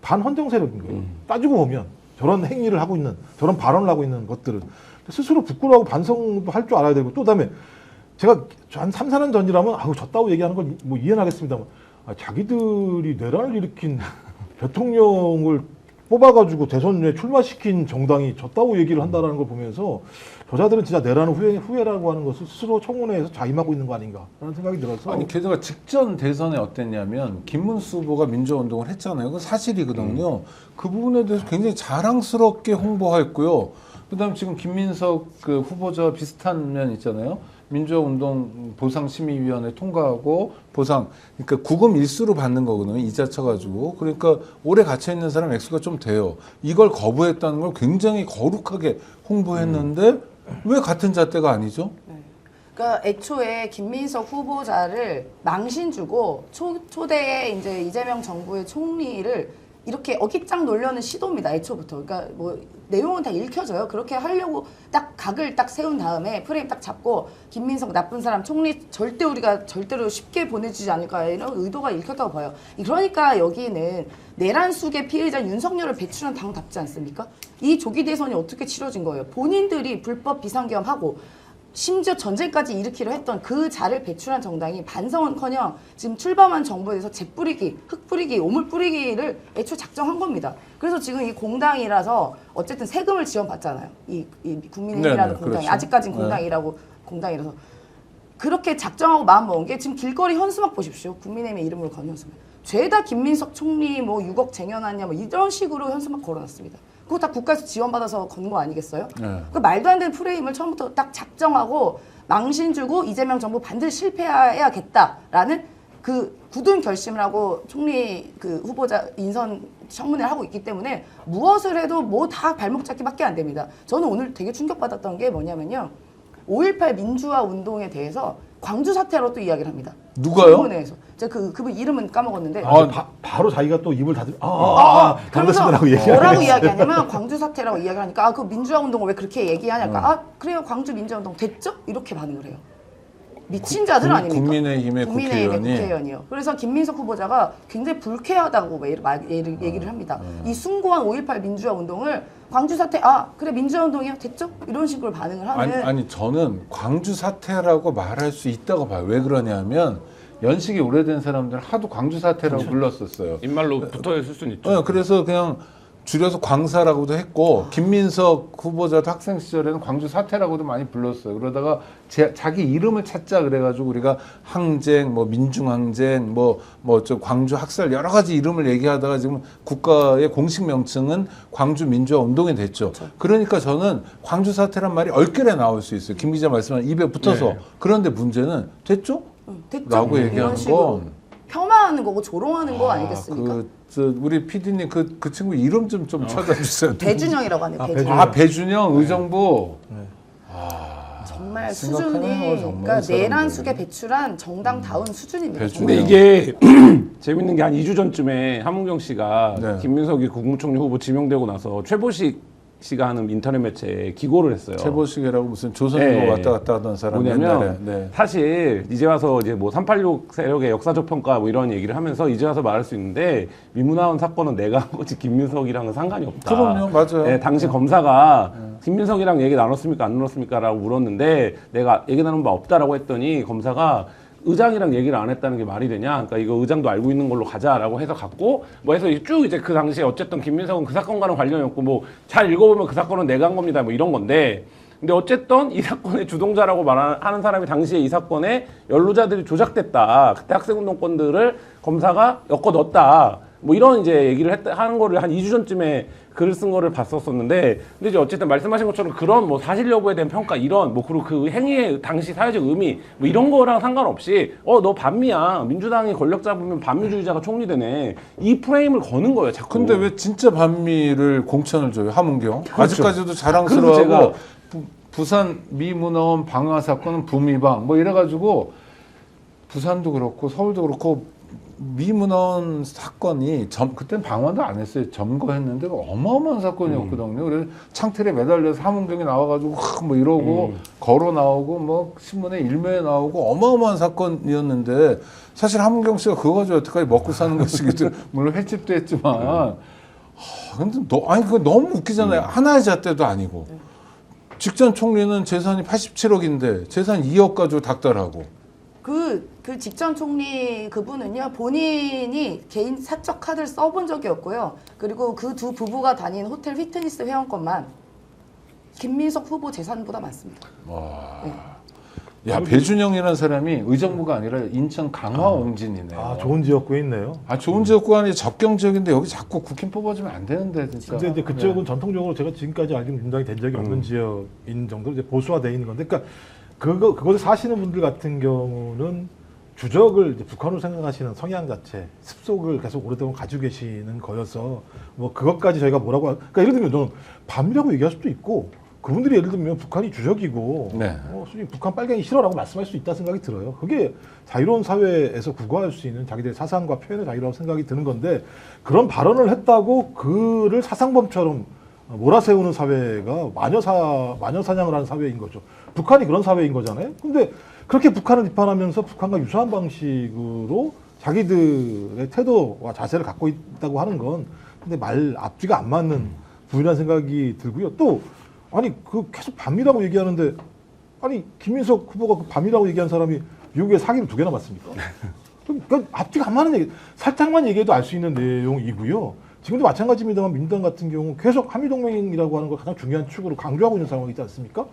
반헌정 세력인 거예요. 따지고 보면 저런 행위를 하고 있는, 저런 발언을 하고 있는 것들은 스스로 부끄러워하고 반성도 할 줄 알아야 되고, 또 그다음에 제가 한 3, 4년 전이라면 졌다고 얘기하는 건 뭐 이해는 하겠습니다만, 자기들이 내란을 일으킨 대통령을 뽑아가지고 대선에 출마시킨 정당이 졌다고 얘기를 한다는 걸 보면서 저자들은 진짜 내란 후회라고 하는 것을 스스로 청문회에서 자임하고 있는 거 아닌가라는 생각이 들어서. 아니 게다가 직전 대선에 어땠냐면 김문수 후보가 민주화운동을 했잖아요. 그건 사실이거든요. 그 부분에 대해서 굉장히 자랑스럽게 홍보했고요. 그다음 지금 김민석 그 후보자와 비슷한 면 있잖아요. 민주화운동 보상심의위원회 통과하고 보상, 그러니까 구금 일수로 받는 거거든요. 이자 쳐가지고. 그러니까 오래 갇혀 있는 사람 액수가 좀 돼요. 이걸 거부했다는 걸 굉장히 거룩하게 홍보했는데 왜 같은 잣대가 아니죠? 그러니까 애초에 김민석 후보자를 망신 주고 초대에 이제 이재명 정부의 총리를 이렇게 어깃장 놀려는 시도입니다. 애초부터. 그러니까 뭐 내용은 다 읽혀져요. 그렇게 하려고 딱 각을 딱 세운 다음에 프레임 딱 잡고 김민석 나쁜 사람 총리 우리가 절대로 쉽게 보내주지 않을까 이런 의도가 읽혔다고 봐요. 그러니까 여기는 내란 수계 피해자 윤석열을 배출한 당답지 않습니까? 이 조기 대선이 어떻게 치러진 거예요? 본인들이 불법 비상계엄하고 심지어 전쟁까지 일으키려 했던 그 자를 배출한 정당이 반성은커녕 지금 출범한 정부에 대해서 재 뿌리기, 흙 뿌리기, 오물 뿌리기를 애초에 작정한 겁니다. 그래서 지금 이 공당이라서 어쨌든 세금을 지원받잖아요. 이 국민의힘이라는 공당이. 그렇죠. 아직까지는 공당이라서. 그렇게 작정하고 마음먹은 게 지금 길거리 현수막 보십시오. 국민의힘의 이름으로 건 현수막. 죄다 김민석 총리 뭐 6억 쟁여놨냐 뭐 이런 식으로 현수막 걸어놨습니다. 그거 다 국가에서 지원받아서 건 거 아니겠어요? 그 말도 안 되는 프레임을 처음부터 딱 작정하고 망신 주고 이재명 정부 반드시 실패해야겠다라는 그 굳은 결심을 하고 총리 그 후보자 인선 청문회를 하고 있기 때문에 무엇을 해도 뭐 다 발목 잡기밖에 안 됩니다. 저는 오늘 되게 충격받았던 게 뭐냐면요. 5.18 민주화 운동에 대해서 광주 사태로 또 이야기를 합니다. 누가요? 청문회에서. 제가 그분 이름은 까먹었는데. 바로 자기가 또 입을 닫으. 그러면서 잘못했습니다라고 뭐라고 이야기하냐면 광주 사태라고 이야기를 하니까 그 민주화 운동을 왜 그렇게 얘기하냐니까 그래요 광주 민주화 운동 됐죠? 이렇게 반응을 해요. 미친 자들 아닙니까? 국민의힘의 국회의원이요. 그래서 김민석 후보자가 굉장히 불쾌하다고 얘기를 합니다. 이 숭고한 5.18 민주화 운동을 광주 사태 그래 민주화 운동이요 됐죠? 이런 식으로 반응을 하는. 아니 저는 광주 사태라고 말할 수 있다고 봐요. 왜 그러냐면 연식이 오래된 사람들은 하도 광주 사태라고 불렀었어요. 입말로 붙어 있을 수는 있죠. 그래서 그냥 줄여서 광사라고도 했고 김민석 후보자도 학생 시절에는 광주 사태라고도 많이 불렀어요. 그러다가 자기 이름을 찾자 그래가지고 우리가 항쟁, 뭐 민중항쟁, 저 광주 학살 여러 가지 이름을 얘기하다가 지금 국가의 공식 명칭은 광주 민주화 운동이 됐죠. 그렇죠. 그러니까 저는 광주 사태란 말이 얼결에 나올 수 있어요. 김 기자 말씀한 입에 붙어서. 네. 그런데 문제는 됐죠? 됐죠? 라고 이런 얘기하는 식으로 건 폄하하는 거고 조롱하는 거 아니겠습니까? 우리 PD님 그 친구 이름 좀 찾아주세요. 배준영이라고 하네요. 배준영. 배준영. 배준영 의정부. 정말 심각하네요, 수준이 정말 그러니까 사람들이. 내란숙에 배출한 정당다운 수준입니다. 배준영. 근데 정말. 이게 재밌는 게 한 2주 전쯤에 하문경 씨가 네. 김민석이 국무총리 후보 지명되고 나서 최보식 씨가 하는 인터넷 매체에 기고를 했어요. 최보식이라고 무슨 조선일보 네. 왔다 갔다 하던 사람 뭐냐면 옛날에. 네. 사실 이제 와서 이제 뭐 386 세력의 역사적 평가 뭐 이런 얘기를 하면서 이제 와서 말할 수 있는데 미문화원 사건은 내가 한 거지 김민석이랑은 상관이 없다. 그럼요, 맞아요. 네, 당시 검사가 김민석이랑 얘기 나눴습니까 안 나눴습니까라고 물었는데 내가 얘기 나눈 바 없다라고 했더니 검사가 의장이랑 얘기를 안 했다는 게 말이 되냐? 그러니까 이거 의장도 알고 있는 걸로 가자라고 해서 갔고 뭐 해서 쭉 이제 그 당시에 어쨌든 김민석은 그 사건과는 관련이 없고 뭐 잘 읽어보면 그 사건은 내가 한 겁니다 뭐 이런 건데 근데 어쨌든 이 사건의 주동자라고 말하는 사람이 당시에 이 사건에 연루자들이 조작됐다. 그때 학생운동권들을 검사가 엮어 넣었다. 뭐 이런 이제 얘기를 하는 거를 한 2주 전쯤에 글을 쓴 거를 봤었었는데 근데 이제 어쨌든 말씀하신 것처럼 그런 뭐 사실 여부에 대한 평가 이런 뭐 그리고 그 행위의 당시 사회적 의미 뭐 이런 거랑 상관없이 너 반미야 민주당이 권력 잡으면 반미주의자가 총리되네 이 프레임을 거는 거예요 자꾸. 근데 왜 진짜 반미를 공천을 줘요 하문경? 그렇죠. 아직까지도 자랑스러워하고 부산 미문화원 방화 사건은 부미방 뭐 이래가지고 부산도 그렇고 서울도 그렇고 미문화원 사건이 그때는 방화도 안 했어요. 점거했는데 어마어마한 사건이었거든요. 그래서 창틀에 매달려서 하문경이 나와가지고 뭐 이러고 걸어 나오고 뭐 신문에 일면에 나오고 어마어마한 사건이었는데 사실 하문경 씨가 그거 가지고 여태까지 먹고 사는 것이기도 물론 횟집도 했지만 근데 그거 너무 웃기잖아요. 하나의 잣대도 아니고 직전 총리는 재산이 87억인데 재산 2억 가지고 닥달하고. 그 직전 총리 그분은요 본인이 개인 사적 카드를 써본 적이 없고요. 그리고 그 두 부부가 다닌 호텔 휘트니스 회원권만 김민석 후보 재산보다 많습니다. 야 배준영이라는 사람이 의정부가 아니라 인천 강화옹진이네요. 좋은 지역구에 있네요. 좋은 지역구가 아니라 접경 지역인데 여기 자꾸 국힘 뽑아주면 안 되는데 진짜. 근데 이제 그쪽은 전통적으로 제가 지금까지 알기로 민주당이 된 적이 없는 지역인 정도로 이제 보수화되어 있는 건데, 그러니까 그곳에 사시는 분들 같은 경우는 주적을 이제 북한으로 생각하시는 성향 자체, 습속을 계속 오랫동안 가지고 계시는 거여서 뭐 그것까지 저희가 뭐라고 그러니까 예를 들면 저는 밤이라고 얘기할 수도 있고 그분들이 예를 들면 북한이 주적이고 네. 솔직히 북한 빨갱이 싫어라고 말씀할 수 있다 생각이 들어요. 그게 자유로운 사회에서 구가할 수 있는 자기들의 사상과 표현의 자유라고 생각이 드는 건데 그런 발언을 했다고 그를 사상범처럼 몰아세우는 사회가 마녀사냥을 하는 사회인 거죠. 북한이 그런 사회인 거잖아요. 근데 그렇게 북한을 비판하면서 북한과 유사한 방식으로 자기들의 태도와 자세를 갖고 있다고 하는 건 근데 말 앞뒤가 안 맞는 부분이라는 생각이 들고요. 또 아니 그 계속 밤이라고 얘기하는데 아니 김민석 후보가 그 밤이라고 얘기한 사람이 미국에 사기를 2개나 맞습니까? 그러니까 앞뒤가 안 맞는 얘기 살짝만 얘기해도 알 수 있는 내용이고요. 지금도 마찬가지입니다만 민주당 같은 경우 계속 한미동맹이라고 하는 걸 가장 중요한 축으로 강조하고 있는 상황이지 않습니까?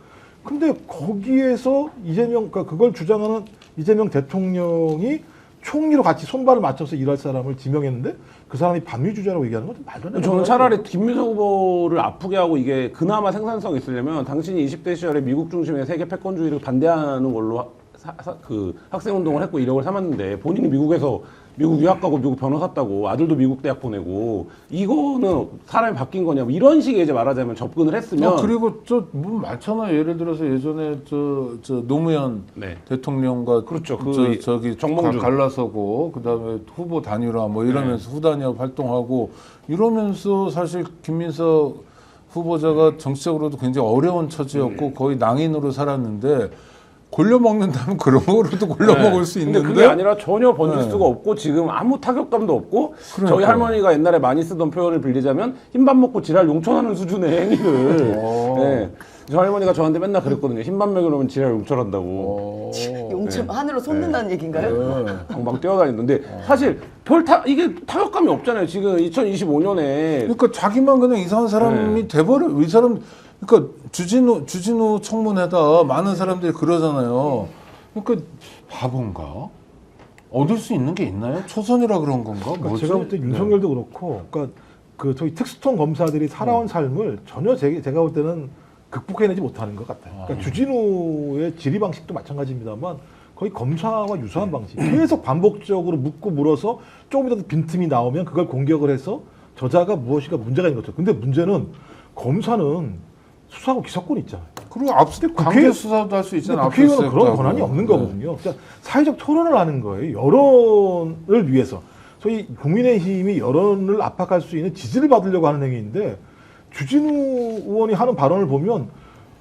근데 거기에서 그러니까 그걸 주장하는 이재명 대통령이 총리로 같이 손발을 맞춰서 일할 사람을 지명했는데 그 사람이 반미주의자라고 얘기하는 건 좀 말도 안 되는 저는 거예요. 차라리 김민석 후보를 아프게 하고 이게 그나마 생산성이 있으려면 당신이 20대 시절에 미국 중심의 세계 패권주의를 반대하는 걸로 그 학생운동을 했고 이력을 삼았는데 본인이 미국 유학 가고 미국 변호사 따고 아들도 미국 대학 보내고 이거는 사람이 바뀐 거냐 뭐 이런 식의 이제 말하자면 접근을 했으면 그리고 뭐 많잖아요. 예를 들어서 예전에 저 노무현 네. 대통령과 그렇죠. 저기 정몽준 갈라서고 그다음에 후보 단일화 뭐 이러면서 후단위업 활동하고 이러면서 사실 김민석 후보자가 정치적으로도 굉장히 어려운 처지였고 거의 낭인으로 살았는데 골려 먹는다면 그런 거로도 골려 먹을 수 있는데. 근데 그게 아니라 전혀 번질 네. 수가 없고 지금 아무 타격감도 없고 저희 그러니까요. 할머니가 옛날에 많이 쓰던 표현을 빌리자면 흰밥 먹고 지랄 용천하는 수준의 행위를 네. 저 할머니가 저한테 맨날 그랬거든요. 흰밥 먹으면 지랄 용천한다고 용천 하늘로 솟는다는 얘기인가요? 방방 뛰어다니는데 사실 이게 타격감이 없잖아요. 지금 2025년에 그러니까 자기만 그냥 이상한 사람이 돼버려. 이 사람 그러니까 주진우 청문회다 많은 사람들이 그러잖아요. 그러니까 바본가? 얻을 수 있는 게 있나요? 초선이라 그런 건가? 그러니까 뭐지? 제가 볼 때 윤석열도 그렇고, 그러니까 그 저희 특수통 검사들이 살아온 삶을 전혀 제가 볼 때는 극복해내지 못하는 것 같아요. 그러니까 주진우의 질의 방식도 마찬가지입니다만 거의 검사와 유사한 방식. 계속 반복적으로 묻고 물어서 조금이라도 빈틈이 나오면 그걸 공격을 해서 저자가 무엇인가 문제가 있는 거죠. 근데 문제는 검사는 수사하고 기소권이 있잖아요. 그리고 압수수색 강제 수사도 할 수 있잖아요. 국회의원은 그런 압수수색도 권한이 하고. 없는 네. 거거든요. 그러니까 사회적 토론을 하는 거예요. 여론을 위해서. 소위 국민의힘이 여론을 압박할 수 있는 지지를 받으려고 하는 행위인데 주진우 의원이 하는 발언을 보면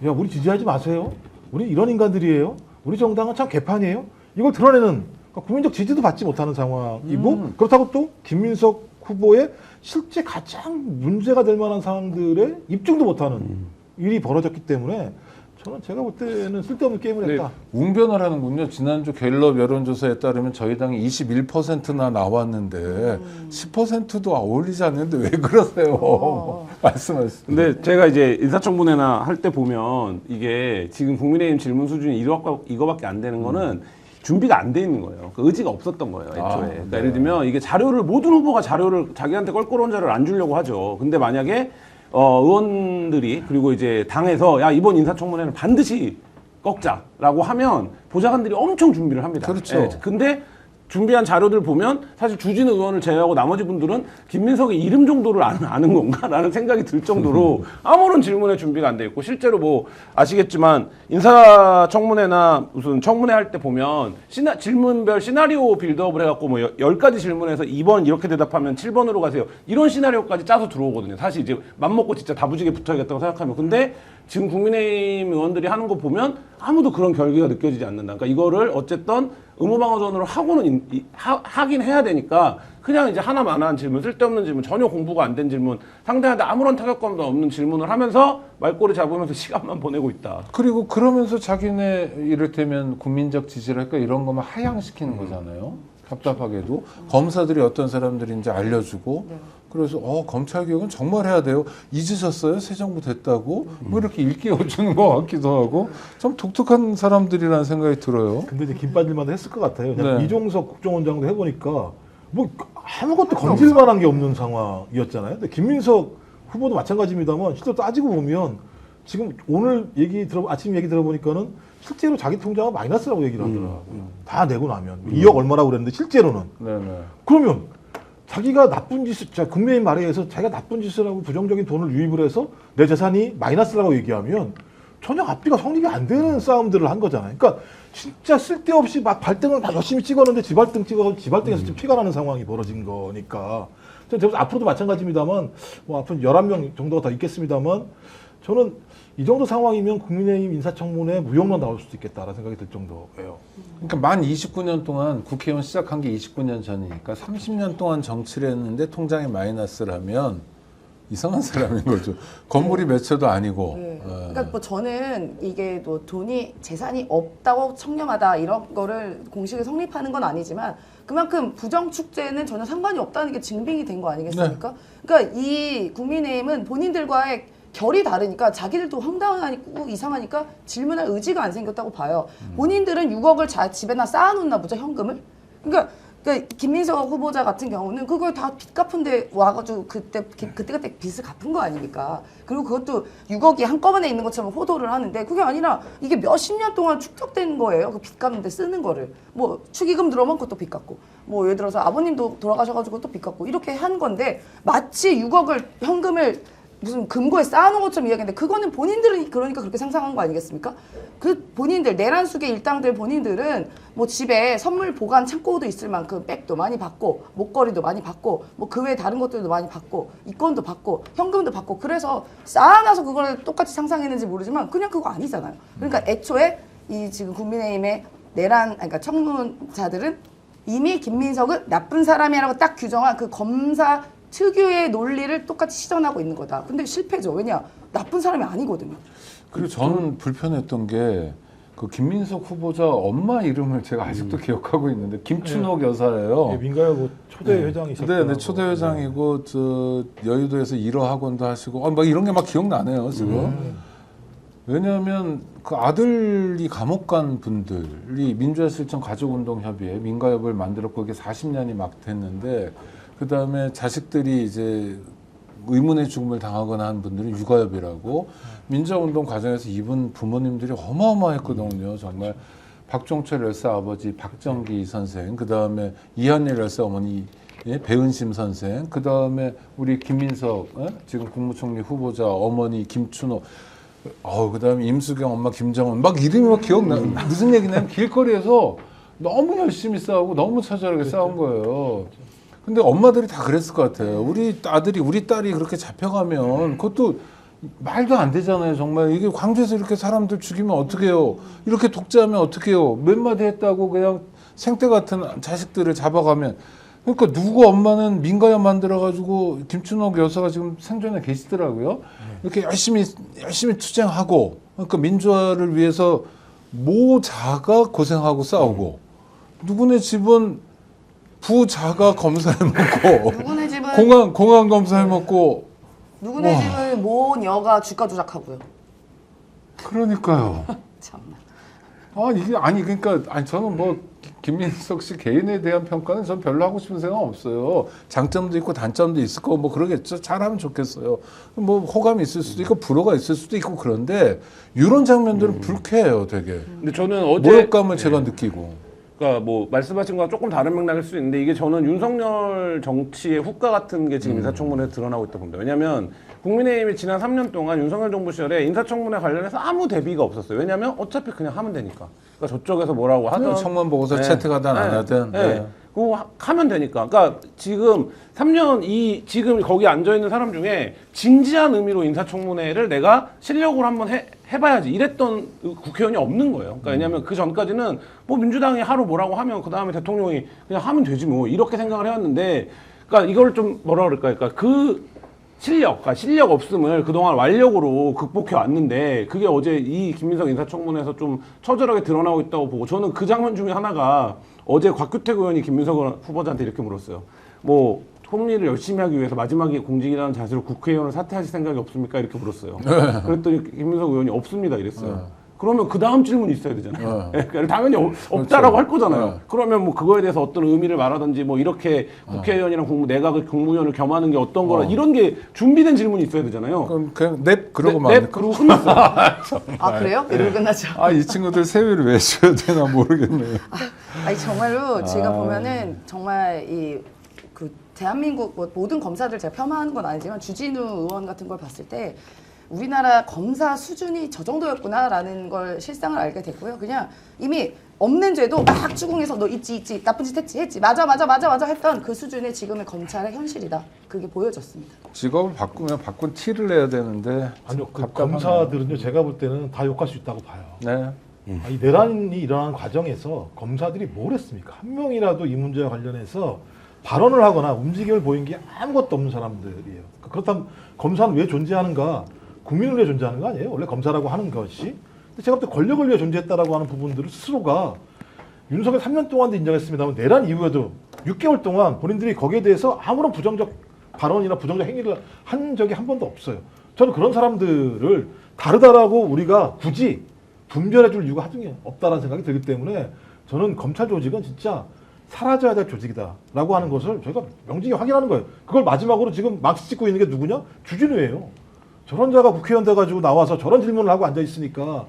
야 우리 지지하지 마세요. 우리 이런 인간들이에요. 우리 정당은 참 개판이에요. 이걸 드러내는 그러니까 국민적 지지도 받지 못하는 상황이고 그렇다고 또 김민석 후보의 실제 가장 문제가 될 만한 상황들에 입증도 못하는 일이 벌어졌기 때문에 저는 제가 볼 때는 쓸데없는 게임을 했다. 웅변을 하는군요. 지난주 갤럽 여론조사에 따르면 저희 당이 21%나 나왔는데 10%도 어울리지 않는데 왜 그러세요? 말씀하세요. 근데 제가 이제 인사청문회나 할 때 보면 이게 지금 국민의힘 질문 수준이 이거밖에 안 되는 거는 준비가 안 돼 있는 거예요. 그 의지가 없었던 거예요, 애초에. 그러니까 예를 들면 이게 모든 후보가 자료를 자기한테 껄끄러운 자료를 안 주려고 하죠. 근데 만약에 의원들이 그리고 이제 당에서 야 이번 인사청문회는 반드시 꺾자라고 하면 보좌관들이 엄청 준비를 합니다. 그렇죠. 예, 근데 준비한 자료들 보면 사실 주진우 의원을 제외하고 나머지 분들은 김민석의 이름 정도를 아는 건가라는 생각이 들 정도로 아무런 질문에 준비가 안 돼 있고 실제로 뭐 아시겠지만 인사청문회나 무슨 청문회 할 때 보면 질문별 시나리오 빌드업을 해갖고 뭐 10가지 질문에서 2번 이렇게 대답하면 7번으로 가세요. 이런 시나리오까지 짜서 들어오거든요. 사실 이제 맘먹고 진짜 다부지게 붙어야겠다고 생각하면. 근데 지금 국민의힘 의원들이 하는 거 보면 아무도 그런 결기가 느껴지지 않는다. 그러니까 이거를 어쨌든 의무방어전으로 하긴 해야 되니까 그냥 이제 하나만한 질문, 쓸데없는 질문, 전혀 공부가 안 된 질문, 상대한테 아무런 타격감도 없는 질문을 하면서 말꼬리 잡으면서 시간만 보내고 있다. 그리고 그러면서 자기네 이를테면 국민적 지지랄까 이런 것만 하향시키는 거잖아요. 답답하게도 검사들이 어떤 사람들인지 알려주고 그래서 검찰 개혁은 정말 해야 돼요. 잊으셨어요? 새 정부 됐다고? 뭐 이렇게 일깨워주는 것 같기도 하고 참 독특한 사람들이라는 생각이 들어요. 근데 이제 김 빠질만도 했을 것 같아요. 네. 이종석 국정원장도 해보니까 뭐 아무것도 건질 만한 게 없는 상황이었잖아요. 근데 김민석 후보도 마찬가지입니다만 실제로 따지고 보면 지금 오늘 아침 얘기 들어보니까는 실제로 자기 통장은 마이너스라고 얘기를 하더라고요. 다 내고 나면 2억 얼마라고 그랬는데 실제로는 네네. 그러면 자기가 나쁜 짓을 국민의힘 말에 의해서 자기가 나쁜 짓을 하고 부정적인 돈을 유입을 해서 내 재산이 마이너스라고 얘기하면 전혀 앞뒤가 성립이 안 되는 싸움들을 한 거잖아요. 그러니까 진짜 쓸데없이 막 발등을 막 열심히 찍었는데 지발등 찍어서 지발등에서 지금 피가 나는 상황이 벌어진 거니까. 저는 앞으로도 마찬가지입니다만 뭐 앞으로 11명 정도가 더 있겠습니다만 저는 이 정도 상황이면 국민의힘 인사청문회 무용론 나올 수도 있겠다라는 생각이 들 정도예요. 그러니까 만 29년 동안 국회의원 시작한 게 29년 전이니까 30년 동안 정치를 했는데 통장에 마이너스를 하면 이상한 사람인 거죠. 건물이 몇 채도 아니고. 네. 그러니까 뭐 저는 이게 뭐 돈이 재산이 없다고 청렴하다 이런 거를 공식에 성립하는 건 아니지만 그만큼 부정 축제는 전혀 상관이 없다는 게 증빙이 된 거 아니겠습니까? 그러니까 이 국민의힘은 본인들과의 결이 다르니까 자기들도 황당하고 이상하니까 질문할 의지가 안 생겼다고 봐요. 본인들은 6억을 집에나 쌓아놓나 보죠, 현금을. 그러니까 김민석 후보자 같은 경우는 그걸 다 빚 갚은데 와가지고 그때 빚을 갚은 거 아닙니까? 그리고 그것도 6억이 한꺼번에 있는 것처럼 호도를 하는데 그게 아니라 이게 몇십 년 동안 축적된 거예요. 그 빚 갚는데 쓰는 거를. 뭐 축의금 들어오면 그것도 빚 갚고 뭐 예를 들어서 아버님도 돌아가셔가지고 또 빚 갚고 이렇게 한 건데 마치 6억을 현금을 무슨 금고에 쌓아놓은 것처럼 이야기했는데 그거는 본인들은 그러니까 그렇게 상상한 거 아니겠습니까? 그 본인들 내란숙의 일당들 본인들은 뭐 집에 선물 보관 창고도 있을 만큼 백도 많이 받고 목걸이도 많이 받고 뭐 그 외에 다른 것들도 많이 받고 이권도 받고 현금도 받고 그래서 쌓아놔서 그걸 똑같이 상상했는지 모르지만 그냥 그거 아니잖아요. 그러니까 애초에 이 지금 국민의힘의 내란, 그러니까 청문자들은 이미 김민석은 나쁜 사람이라고 딱 규정한 그 검사 특유의 논리를 똑같이 시전하고 있는 거다. 근데 실패죠. 왜냐? 나쁜 사람이 아니거든요. 그리고 저는 불편했던 게 그 김민석 후보자 엄마 이름을 제가 아직도 기억하고 있는데 김춘옥 여사예요. 예, 민가요 초대 네. 회장이셨고. 네, 초대 회장이고 저 여의도에서 1호 학원도 하시고 막 이런 게 막 기억나네요 지금. 왜냐하면 그 아들이 감옥 간 분들이 민주화실천 가족운동협의회 민가협을 만들었고 그게 40년이 막 됐는데 그 다음에 자식들이 이제 의문의 죽음을 당하거나 한 분들은 육아협이라고 민주화운동 과정에서 이분 부모님들이 어마어마했거든요. 정말 박종철 열사 아버지 박정기 선생, 그 다음에 이한일 열사 어머니 배은심 선생, 그 다음에 우리 김민석 지금 국무총리 후보자 어머니 김춘호, 그 다음에 임수경 엄마 김정은 막 이름이 막 기억나. 무슨 얘기냐면 길거리에서 너무 열심히 싸우고 너무 처절하게 싸운 거예요. 근데 엄마들이 다 그랬을 것 같아요. 우리 아들이, 우리 딸이 그렇게 잡혀가면 그것도 말도 안 되잖아요. 정말 이게 광주에서 이렇게 사람들 죽이면 어떡해요? 이렇게 독재하면 어떡해요? 몇 마디 했다고 그냥 생태 같은 자식들을 잡아가면. 그러니까 누구 엄마는 민가협 만들어가지고 김춘옥 여사가 지금 생존에 계시더라고요. 이렇게 열심히 투쟁하고, 그러니까 민주화를 위해서 모자가 고생하고 싸우고, 누구네 집은 부자가 검사해먹고, 누구네 집은 공안 검사해먹고. 누구네 와. 집은 모녀가 주가 조작하고요. 그러니까요. 참나. 이게 그러니까 저는 뭐 김민석 씨 개인에 대한 평가는 전 별로 하고 싶은 생각 없어요. 장점도 있고 단점도 있을 거고 뭐 그러겠죠. 잘하면 좋겠어요. 뭐 호감이 있을 수도 있고 불호가 있을 수도 있고 그런데 이런 장면들은 불쾌해요, 되게. 근데 저는 어제 모욕감을 제가 느끼고. 그러니까 뭐 말씀하신 거랑 조금 다른 맥락일 수 있는데 이게 저는 윤석열 정치의 후과 같은 게 지금 인사청문회에 드러나고 있다고 봅니다. 왜냐하면 국민의힘이 지난 3년 동안 윤석열 정부 시절에 인사청문회 관련해서 아무 대비가 없었어요. 왜냐하면 어차피 그냥 하면 되니까. 그러니까 저쪽에서 뭐라고 하든 청문 보고서 채택하든 안 하든. 네. 그거 하면 되니까. 그러니까 지금 3년 지금 거기 앉아 있는 사람 중에 진지한 의미로 인사청문회를 내가 실력으로 한번 해봐야지 이랬던 국회의원이 없는 거예요. 그러니까 왜냐하면 그 전까지는 뭐 민주당이 하루 뭐라고 하면 그 다음에 대통령이 그냥 하면 되지 뭐 이렇게 생각을 해왔는데, 그러니까 이걸 좀 뭐라 그럴까, 그러니까 그 실력 없음을 그동안 완력으로 극복해 왔는데 그게 어제 이 김민석 인사청문회에서 좀 처절하게 드러나고 있다고 보고, 저는 그 장면 중에 하나가 어제 곽규택 의원이 김민석 후보자한테 이렇게 물었어요. 뭐 총리를 열심히 하기 위해서 마지막에 공직이라는 자세로 국회의원을 사퇴하실 생각이 없습니까? 이렇게 물었어요. 그랬더니 김민석 의원이 없습니다 이랬어요. 그러면 그 다음 질문이 있어야 되잖아요. 그러니까 당연히 없다라고 할 거잖아요. 그러면 뭐 그거에 대해서 어떤 의미를 말하든지 뭐 이렇게 국회의원이랑 내각의 국무위원을 겸하는 게 어떤 거라 이런 게 준비된 질문이 있어야 되잖아요. 그럼 그냥 넵 그러고 넵 그러고 끝났어요. 아 그래요? 이러고 끝나죠. 이 친구들 세위를 왜 줘야 되나 모르겠네요. 아니 정말로 제가 보면은 정말 그 대한민국 뭐 모든 검사들 제가 폄하하는 건 아니지만 주진우 의원 같은 걸 봤을 때 우리나라 검사 수준이 저 정도였구나라는 걸 실상을 알게 됐고요. 그냥 이미 없는 죄도 막 추궁해서 너 있지 나쁜 짓 했지 맞아 했던 그 수준의 지금의 검찰의 현실이다. 그게 보여졌습니다. 직업을 바꾸면 바꾼 티를 내야 되는데. 아니요, 그 답답하네요. 검사들은요, 제가 볼 때는 다 욕할 수 있다고 봐요. 네. 이 내란이 일어난 과정에서 검사들이 뭘 했습니까? 한 명이라도 이 문제와 관련해서 발언을 하거나 움직임을 보인 게 아무것도 없는 사람들이에요. 그렇다면 검사는 왜 존재하는가? 국민을 위해 존재하는 거 아니에요? 원래 검사라고 하는 것이. 근데 제가 볼 때 권력을 위해 존재했다라고 하는 부분들을 스스로가 윤석열 3년 동안도 인정했습니다만 내란 이후에도 6개월 동안 본인들이 거기에 대해서 아무런 부정적 발언이나 부정적 행위를 한 적이 한 번도 없어요. 저는 그런 사람들을 다르다라고 우리가 굳이 분별해 줄 이유가 하등이 없다라는 생각이 들기 때문에 저는 검찰 조직은 진짜 사라져야 될 조직이다라고 하는 것을 저희가 명확히 확인하는 거예요. 그걸 마지막으로 지금 막스 찍고 있는 게 누구냐? 주진우예요. 저런 자가 국회의원 돼가지고 나와서 저런 질문을 하고 앉아 있으니까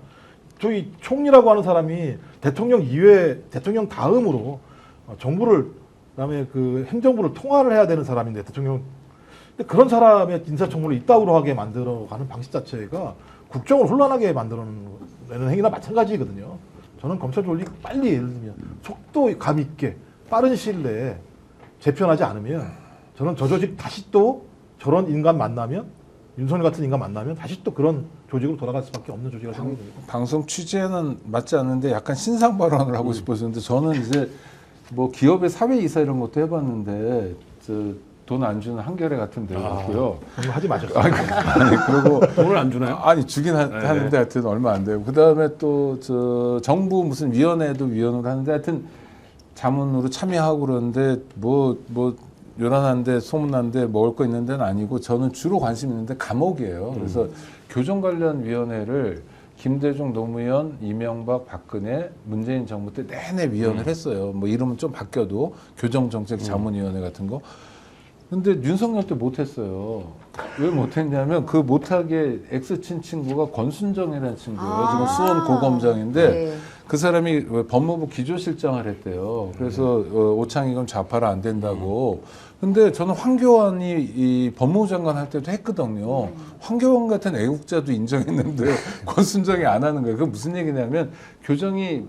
저희 총리라고 하는 사람이 대통령 이외 대통령 다음으로 정부를 그다음에 그 행정부를 통화를 해야 되는 사람인데 대통령 근데 그런 사람의 인사청문을 이따구로 하게 만들어가는 방식 자체가 국정을 혼란하게 만들어내는 행위나 마찬가지거든요. 저는 검찰 조직 빨리 예를 들면 속도감 있게 빠른 시일 내에 재편하지 않으면 저는 저 조직 다시 또 저런 인간 만나면 윤석열 같은 인간 만나면 다시 또 그런 조직으로 돌아갈 수밖에 없는 조직이라고 생각합니다. 방송 취지에는 맞지 않는데 약간 신상 발언을 하고 싶어서는데 저는 이제 뭐 기업의 사회 이사 이런 것도 해봤는데 돈 안 주는 한겨레 같은 데였고요. 그런 거 하지 마셨어요. 아니 그리고 돈을 안 주나요? 아니 주긴 하는데 하여튼 얼마 안 돼요. 그 다음에 또 정부 무슨 위원회도 위원으로 하는데 하여튼 자문으로 참여하고 그러는데 뭐 요란한데 소문난데 먹을 거 있는 데는 아니고 저는 주로 관심 있는데 감옥이에요. 그래서 교정 관련 위원회를 김대중 노무현, 이명박, 박근혜, 문재인 정부 때 내내 위원을 했어요. 뭐 이름은 좀 바뀌어도 교정정책 자문위원회 같은 거. 근데 윤석열 때 못했어요. 왜 못했냐면 그 못하게 X친 친구가 권순정이라는 친구예요. 지금 수원 고검장인데 네. 그 사람이 법무부 기조실장을 했대요. 그래서 오창익은 좌파라 안 된다고. 근데 저는 황교안이 이 법무부 장관 할 때도 했거든요. 황교안 같은 애국자도 인정했는데 권순정이 안 하는 거예요. 그게 무슨 얘기냐면 교정이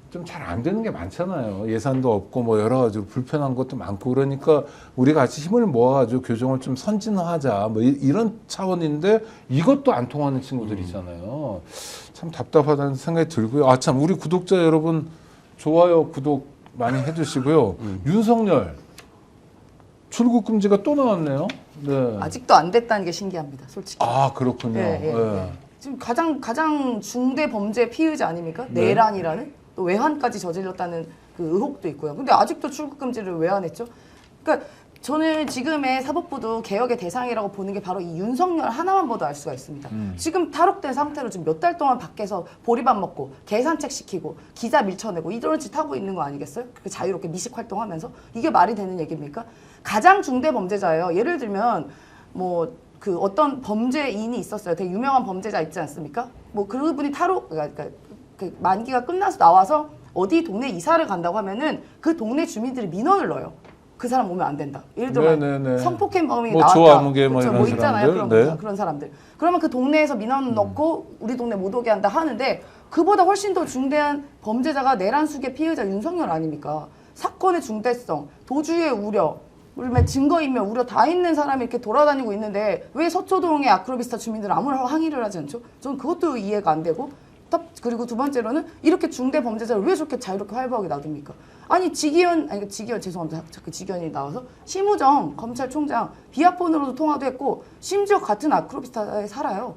좀 잘 안 되는 게 많잖아요. 예산도 없고 뭐 여러 가지로 불편한 것도 많고 그러니까 우리 같이 힘을 모아가지고 교정을 좀 선진화하자 뭐 이런 차원인데 이것도 안 통하는 친구들 있잖아요. 참 답답하다는 생각이 들고요. 아 참 우리 구독자 여러분 좋아요 구독 많이 해주시고요. 윤석열 출국 금지가 또 나왔네요. 네. 아직도 안 됐다는 게 신기합니다. 솔직히. 아 그렇군요. 예, 예, 네. 예. 지금 가장 중대 범죄 피의자 아닙니까? 네. 내란이라는 또 외환까지 저질렀다는 그 의혹도 있고요. 근데 아직도 출국 금지를 왜 안 했죠? 그러니까 저는 지금의 사법부도 개혁의 대상이라고 보는 게 바로 이 윤석열 하나만 봐도 알 수가 있습니다. 지금 탈옥된 상태로 지금 몇 달 동안 밖에서 보리밥 먹고 계산책 시키고 기자 밀쳐내고 이런 짓 하고 있는 거 아니겠어요? 그 자유롭게 미식 활동하면서 이게 말이 되는 얘기입니까? 가장 중대 범죄자예요. 예를 들면 뭐 그 어떤 범죄인이 있었어요. 되게 유명한 범죄자 있지 않습니까? 뭐 그분이 그러니까 그 만기가 끝나서 나와서 어디 동네 이사를 간다고 하면은 그 동네 주민들이 민원을 넣어요. 그 사람 오면 안 된다. 예를 들면 네네네. 성폭행범이 뭐 나왔다. 조아무개 뭐 그렇죠. 이런 뭐 있잖아요. 사람들. 그런 사람들. 그러면 그 동네에서 민원 넣고 우리 동네 못 오게 한다 하는데 그보다 훨씬 더 중대한 범죄자가 내란 수계 피의자 윤석열 아닙니까? 사건의 중대성, 도주의 우려, 그다음에 증거인멸 우려 다 있는 사람이 이렇게 돌아다니고 있는데 왜 서초동의 아크로비스타 주민들은 아무런 항의를 하지 않죠? 저는 그것도 이해가 안 되고 그리고 두 번째로는 이렇게 중대 범죄자를 왜 저렇게 자유롭게 활발하게 놔둡니까? 아니 지기현 죄송합니다. 자꾸 지기현이 나와서 심우정 검찰총장 비아폰으로도 통화도 했고 심지어 같은 아크로비스타에 살아요.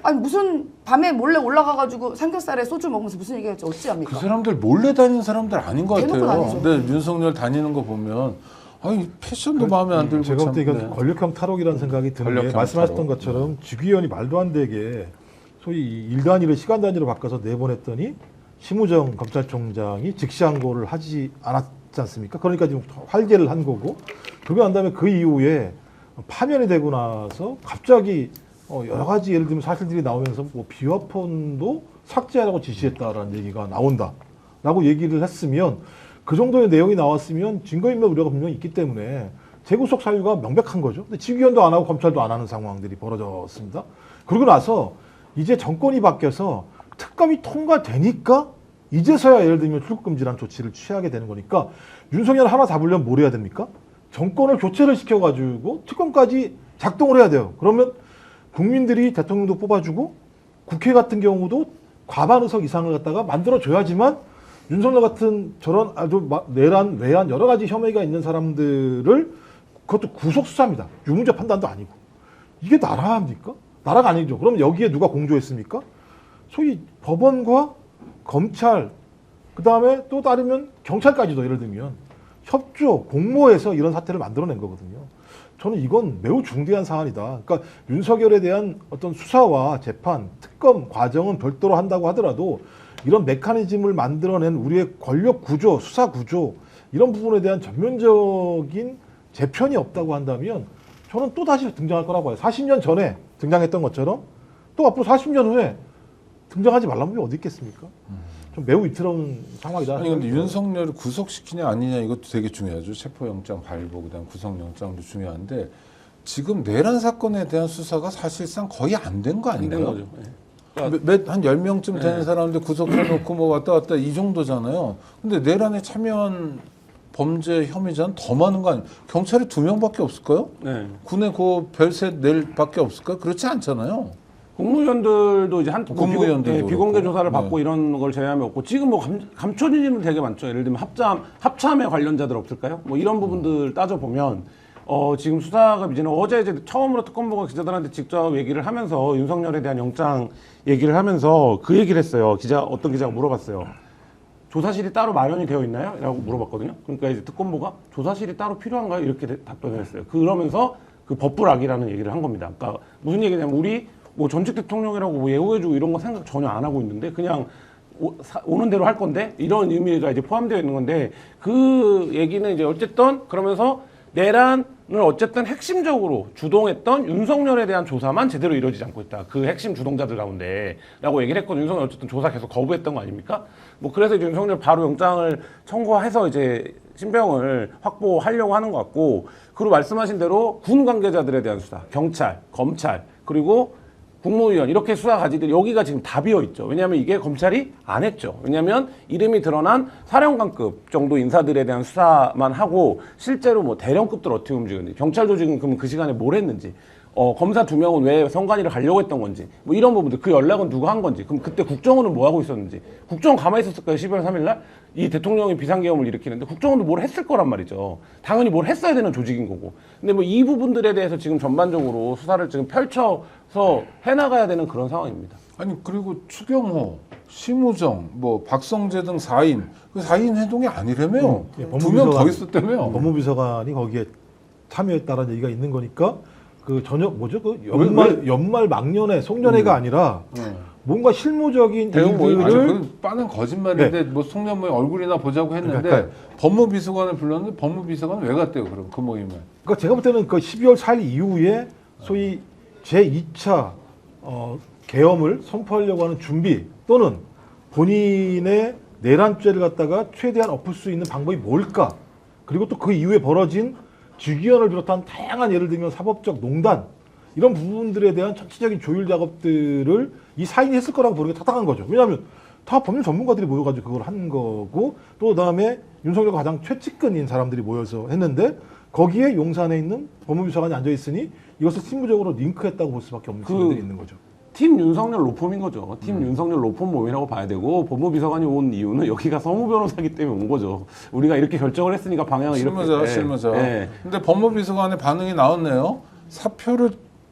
아니 무슨 밤에 몰래 올라가가지고 삼겹살에 소주 먹으면서 무슨 얘기할지 어찌합니까? 그 사람들 몰래 다니는 사람들 아닌 것 대놓고 같아요. 다니죠. 근데 윤석열 다니는 거 보면 아니 패션도 마음에 안 들고 제가 볼 때 이건 네. 권력형 탈옥이라는 생각이 드는 게 권력형 말씀하셨던 탈옥. 것처럼 주기현이 말도 안 되게 소위 일 단위를 시간 단위로 바꿔서 내보냈더니 심우정 검찰총장이 즉시항고를 하지 않았지 않습니까? 그러니까 지금 활개를 한 거고 그러고 난 다음에 그 이후에 파면이 되고 나서 갑자기 여러 가지 예를 들면 사실들이 나오면서 뭐 비화폰도 삭제하라고 지시했다라는 얘기가 나온다라고 얘기를 했으면 그 정도의 내용이 나왔으면 증거인멸 우려가 분명히 있기 때문에 재구속 사유가 명백한 거죠. 근데 지휘원도 안 하고 검찰도 안 하는 상황들이 벌어졌습니다. 그러고 나서 이제 정권이 바뀌어서 특검이 통과되니까 이제서야 예를 들면 출국금지라는 조치를 취하게 되는 거니까 윤석열 하나 잡으려면 뭘 해야 됩니까? 정권을 교체를 시켜가지고 특검까지 작동을 해야 돼요. 그러면 국민들이 대통령도 뽑아주고 국회 같은 경우도 과반 의석 이상을 갖다가 만들어줘야지만 윤석열 같은 저런 아주 내란, 외환 여러 가지 혐의가 있는 사람들을 그것도 구속수사입니다. 유무죄 판단도 아니고. 이게 나라입니까? 나라가 아니죠. 그럼 여기에 누가 공조했습니까? 소위 법원과 검찰, 그 다음에 또 따르면 경찰까지도 예를 들면 협조, 공모해서 이런 사태를 만들어낸 거거든요. 저는 이건 매우 중대한 사안이다. 그러니까 윤석열에 대한 어떤 수사와 재판, 특검 과정은 별도로 한다고 하더라도 이런 메커니즘을 만들어낸 우리의 권력 구조, 수사 구조 이런 부분에 대한 전면적인 재편이 없다고 한다면 저는 또 다시 등장할 거라고 봐요. 40년 전에 등장했던 것처럼 또 앞으로 40년 후에 등장하지 말라는 게 어디 있겠습니까? 좀 매우 위태로운 상황이다. 아니 근데 윤석열을 구속시키냐 아니냐 이것도 되게 중요하죠. 체포영장 발부 그다음 구속영장도 중요한데 지금 내란 사건에 대한 수사가 사실상 거의 안 된 거 안 된 아닌가요? 거죠. 예. 한 10명쯤 되는 사람들 구속해놓고 뭐 왔다 갔다 이 정도잖아요. 근데 내란에 참여한 범죄 혐의자는 더 많은 거 아니에요? 경찰이 2명밖에 없을까요? 네. 군에 그 별세 낼 밖에 없을까요? 그렇지 않잖아요. 국무위원들도 이제 국무위원들도 비공개 그렇고. 조사를 받고 네. 이런 걸 제외하면 없고 지금 뭐 감춰진 일은 되게 많죠. 예를 들면 합참의 관련자들 없을까요? 뭐 이런 부분들 따져 보면 지금 수사가 이제는 어제 이제 처음으로 특검보가 기자들한테 직접 얘기를 하면서 윤석열에 대한 영장 얘기를 하면서 그 얘기를 했어요. 어떤 기자가 물어봤어요. 조사실이 따로 마련이 되어 있나요? 라고 물어봤거든요. 그러니까 이제 특검보가 조사실이 따로 필요한가요? 이렇게 답변을 했어요. 그러면서 그 법불악이라는 얘기를 한 겁니다. 그러니까 무슨 얘기냐면 우리 뭐 전직 대통령이라고 뭐 예우해주고 이런 거 생각 전혀 안 하고 있는데 그냥 오는 대로 할 건데 이런 의미가 이제 포함되어 있는 건데 그 얘기는 이제 어쨌든 그러면서 내란을 어쨌든 핵심적으로 주동했던 윤석열에 대한 조사만 제대로 이루어지지 않고 있다. 그 핵심 주동자들 가운데라고 얘기를 했거든요. 윤석열 어쨌든 조사 계속 거부했던 거 아닙니까? 뭐 그래서 이제 윤석열 바로 영장을 청구해서 이제 신병을 확보하려고 하는 것 같고 그리고 말씀하신 대로 군 관계자들에 대한 수사, 경찰, 검찰 그리고 국무위원 이렇게 수사 가지들 여기가 지금 다 비어 있죠. 왜냐하면 이게 검찰이 안 했죠. 왜냐하면 이름이 드러난 사령관급 정도 인사들에 대한 수사만 하고 실제로 뭐 대령급들 어떻게 움직였는지 경찰도 지금 그럼 그 시간에 뭘 했는지 검사 2명은 왜 선관위를 가려고 했던 건지 뭐 이런 부분들 그 연락은 누가 한 건지 그럼 그때 국정원은 뭐 하고 있었는지 국정원 가만히 있었을까요? 12월 3일 날 이 대통령이 비상계엄을 일으키는데 국정원도 뭘 했을 거란 말이죠. 당연히 뭘 했어야 되는 조직인 거고. 근데 뭐 이 부분들에 대해서 지금 전반적으로 수사를 지금 펼쳐서 해나가야 되는 그런 상황입니다. 아니 그리고 추경호, 심우정, 뭐 박성재 등 4인 그 4인 회동이 아니라며 예, 2명 더 있었다며. 법무비서관이 거기에 참여했다는 얘기가 있는 거니까 그 저녁 뭐죠? 그 왜? 연말 막년회 송년회가 아니라 뭔가 실무적인 대응 모임 아니 일들을 그건 빠는 거짓말인데 뭐 송년모임 얼굴이나 보자고 했는데 그러니까. 법무비서관을 불렀는데 법무비서관은 왜 갔대요 그럼 그 모임에? 그러니까 제가 볼 때는 그 12월 4일 이후에 소위 제2차 계엄을 선포하려고 하는 준비 또는 본인의 내란죄를 갖다가 최대한 엎을 수 있는 방법이 뭘까? 그리고 또 그 이후에 벌어진 직위원을 비롯한 다양한 예를 들면 사법적 농단 이런 부분들에 대한 전체적인 조율 작업들을 이 사인이 했을 거라고 보는 게 타당한 거죠. 왜냐하면 다 법률 전문가들이 모여가지고 그걸 한 거고 또 그다음에 윤석열과 가장 최측근인 사람들이 모여서 했는데 거기에 용산에 있는 법무비서관이 앉아있으니 이것을 실무적으로 링크했다고 볼 수밖에 없는 측면들이 있는 거죠. 팀 윤석열 로펌인 거죠. 팀 윤석열 로펌 모임이라고 봐야 되고 법무비서관이 온 이유는 여기가 서무 변호사기 때문에 온 거죠. 우리가 이렇게 결정을 했으니까 방향을 실무자, 이렇게. 실무자. 네. 근데 법무비서관의 반응이 나왔네요.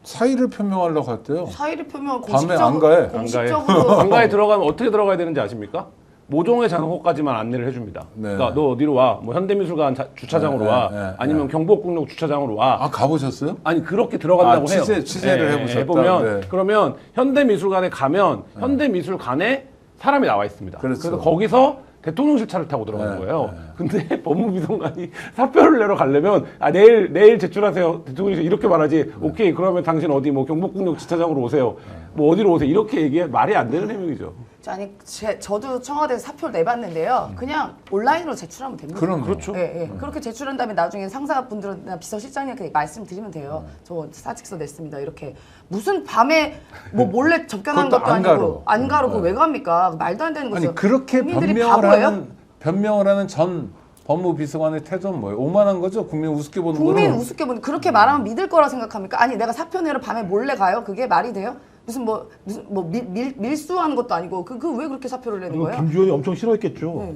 사의를 표명하려고 했대요. 사의를 표명 밤에 안 가해. 공식적으로 관가에 들어가면 어떻게 들어가야 되는지 아십니까? 모종의 잔호까지만 안내를 해줍니다. 네. 그러니까 너 어디로 와? 뭐 현대미술관 주차장으로 네, 와? 네, 네, 아니면 경복궁역 주차장으로 와? 아 가보셨어요? 아니 그렇게 들어간다고 해요. 취재를 해보셨다. 해보면 네. 그러면 현대미술관에 가면 현대미술관에 사람이 나와 있습니다. 그렇죠. 그래서 거기서 대통령실 차를 타고 들어가는 네, 거예요. 네. 근데 법무비서관이 사표를 내러 가려면 내일 제출하세요. 대통령실 이렇게 말하지. 오케이 그러면 당신 어디 뭐 경복궁역 주차장으로 오세요. 뭐 어디로 오세요. 이렇게 얘기해 말이 안 되는 해명이죠. 아니 저도 청와대에서 사표를 내봤는데요. 그냥 온라인으로 제출하면 됩니다. 그럼요. 그렇죠. 예, 예. 그렇게 제출한 다음에 나중에 상사분들이나 비서실장님께 말씀드리면 돼요. 저 사직서 냈습니다. 이렇게 무슨 밤에 뭐 몰래 접견하는 그것도 것도 아니고 안가로. 안가로 그거 왜 갑니까? 말도 안 되는 거죠. 아니 그렇게 국민들이 바보예요? 변명을 하는 전 법무비서관의 태도는 뭐예요? 오만한 거죠? 국민 우습게 보는 국민 거는. 우습게 보는 그렇게 말하면 믿을 거라 생각합니까? 아니 내가 사표 내러 밤에 몰래 가요? 그게 말이 돼요? 무슨 밀수하는 것도 아니고 그 왜 그렇게 사표를 내는 거예요? 김주현이 엄청 싫어했겠죠.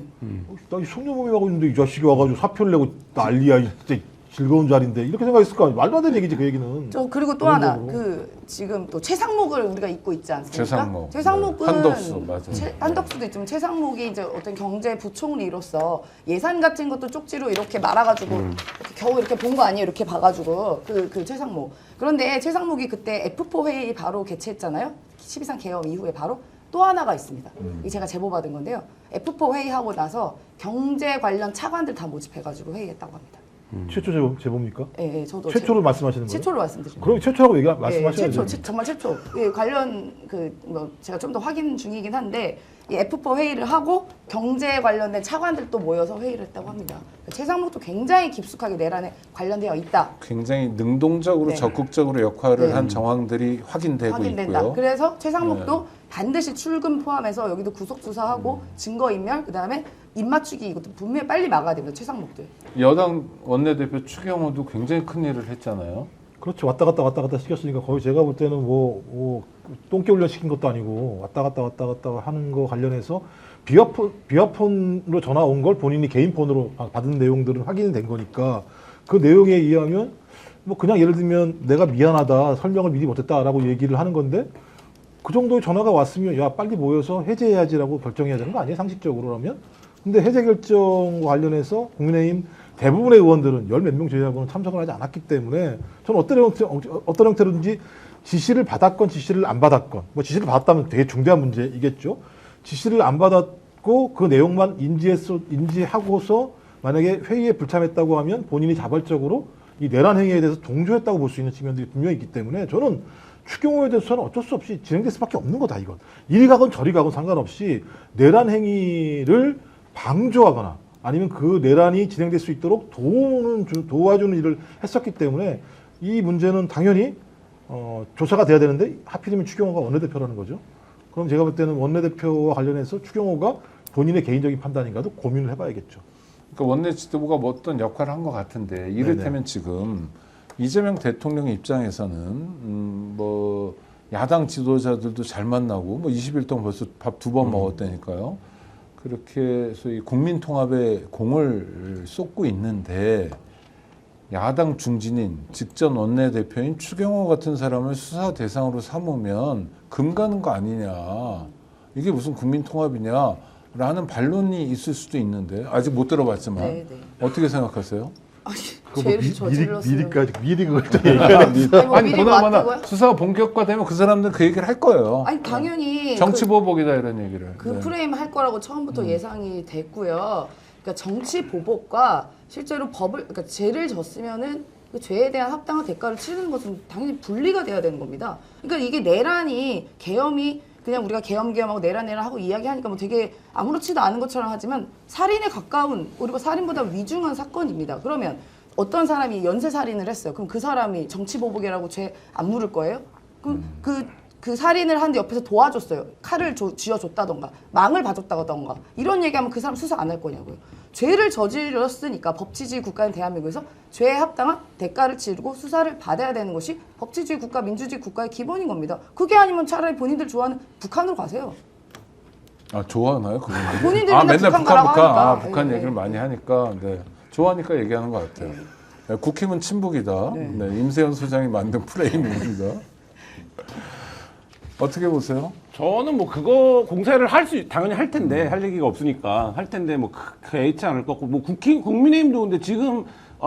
나이 송년모임 하고 있는데 이 자식이 와가지고 사표를 내고 난리야. 진짜 즐거운 자리인데 이렇게 생각했을까? 말도 안 되는 얘기지 그 얘기는. 저 그리고 또 하나 기본적으로. 그 지금 또 최상목을 우리가 잊고 있지 않습니까? 최상목. 최상목은 네. 한덕수, 맞아요. 한덕수도 있지만 최상목이 이제 어떤 경제부총리로서 예산 같은 것도 쪽지로 이렇게 말아가지고 이렇게 겨우 이렇게 본 거 아니에요? 이렇게 봐가지고 그 최상목. 그런데 최상목이 그때 F4 회의 바로 개최했잖아요. 12.3 개엄 이후에 바로. 또 하나가 있습니다. 이게 제가 제보 받은 건데요. F4 회의하고 나서 경제 관련 차관들 다 모집해가지고 회의했다고 합니다. 최초 제보입니까? 예, 예, 저도 최초로 말씀하시는 거예요? 최초로 말씀드립니다. 그럼 최초라고 예, 말씀하셔야죠. 정말 최초. 예, 관련 뭐 제가 좀 더 확인 중이긴 한데 이 F4 회의를 하고 경제 관련된 차관들도 모여서 회의를 했다고 합니다. 최상목도 굉장히 깊숙하게 내란에 관련되어 있다. 굉장히 능동적으로 네. 적극적으로 역할을 네. 한 정황들이 확인되고 확인된다. 있고요. 그래서 최상목도 반드시 출금 포함해서 여기도 구속 수사하고 증거인멸 그다음에 입맞추기 이것도 분명히 빨리 막아야 됩니다. 최상목들. 여당 원내대표 추경호도 굉장히 큰 일을 했잖아요. 그렇죠. 왔다 갔다 시켰으니까 거의 제가 볼 때는 똥개 훈련 시킨 것도 아니고 왔다 갔다 하는 거 관련해서 비화폰으로 전화 온 걸 본인이 개인 폰으로 받은 내용들은 확인이 된 거니까 그 내용에 의하면 뭐 그냥 예를 들면 내가 미안하다 설명을 미리 못했다라고 얘기를 하는 건데 그 정도의 전화가 왔으면 야 빨리 모여서 해제해야지라고 결정해야 되는 거 아니에요 상식적으로 그러면. 근데 해제 결정과 관련해서 국민의힘 대부분의 의원들은 열 몇 명 제외하고는 참석을 하지 않았기 때문에 저는 어떤 형태로든지 지시를 받았건 지시를 안 받았건 뭐 지시를 받았다면 되게 중대한 문제이겠죠. 지시를 안 받았고 그 내용만 인지하고서 만약에 회의에 불참했다고 하면 본인이 자발적으로 이 내란 행위에 대해서 동조했다고 볼 수 있는 측면들이 분명히 있기 때문에 저는 추경호에 대해서는 어쩔 수 없이 진행될 수밖에 없는 거다 이건. 이리 가건 저리 가건 상관없이 내란 행위를 방조하거나 아니면 그 내란이 진행될 수 있도록 도와주는 일을 했었기 때문에 이 문제는 당연히 조사가 돼야 되는데 하필이면 추경호가 원내대표라는 거죠. 그럼 제가 볼 때는 원내대표와 관련해서 추경호가 본인의 개인적인 판단인가도 고민을 해봐야겠죠. 그러니까 원내 지도부가 뭐 어떤 역할을 한 것 같은데 이를테면 지금 이재명 대통령 입장에서는 뭐 야당 지도자들도 잘 만나고 뭐 20일 동안 벌써 밥 2번 먹었다니까요. 그렇게 소위 국민 통합에 공을 쏟고 있는데 야당 중진인 직전 원내대표인 추경호 같은 사람을 수사 대상으로 삼으면 금 가는 거 아니냐. 이게 무슨 국민 통합이냐라는 반론이 있을 수도 있는데 아직 못 들어봤지만 네. 어떻게 생각하세요? 아니, 죄를 저질렀으면 미리 그걸 또 얘기하는 아니 미리 보나마나 맞다고요? 수사가 본격화되면 그 사람들 그 얘기를 할 거예요. 아니 당연히 정치보복이다 이런 얘기를. 그 네. 프레임 할 거라고 처음부터 예상이 됐고요. 그러니까 정치 보복과 실제로 그러니까 죄를 졌으면은 그 죄에 대한 합당한 대가를 치르는 것은 당연히 분리가 돼야 되는 겁니다. 그러니까 이게 내란이 계엄이 그냥 우리가 계엄하고 내란하고 이야기하니까 뭐 되게 아무렇지도 않은 것처럼 하지만 살인에 가까운 그리고 살인보다 위중한 사건입니다. 그러면 어떤 사람이 연쇄 살인을 했어요. 그럼 그 사람이 정치 보복이라고 죄 안 물을 거예요? 그럼 그 살인을 하는데 옆에서 도와줬어요. 칼을 쥐어줬다던가 망을 봐줬다던가 이런 얘기하면 그 사람 수사 안 할 거냐고요. 죄를 저질렀으니까 법치주의 국가인 대한민국에서 죄에 합당한 대가를 치르고 수사를 받아야 되는 것이 법치주의 국가, 민주주의 국가의 기본인 겁니다. 그게 아니면 차라리 본인들 좋아하는 북한으로 가세요. 아 좋아하나요? 그거? 본인들이 맨날 북한 가라고 하니까. 북한 네, 얘기를 네. 많이 하니까 네. 좋아하니까 얘기하는 것 같아요. 네, 국힘은 친북이다. 네. 네, 임세현 소장이 만든 프레임입니다. 어떻게 보세요? 저는 뭐 그거 공세를 당연히 할 텐데 할 얘기가 없으니까 할 텐데 뭐 그렇지 않을 것 같고 뭐 국민의힘도 근데 지금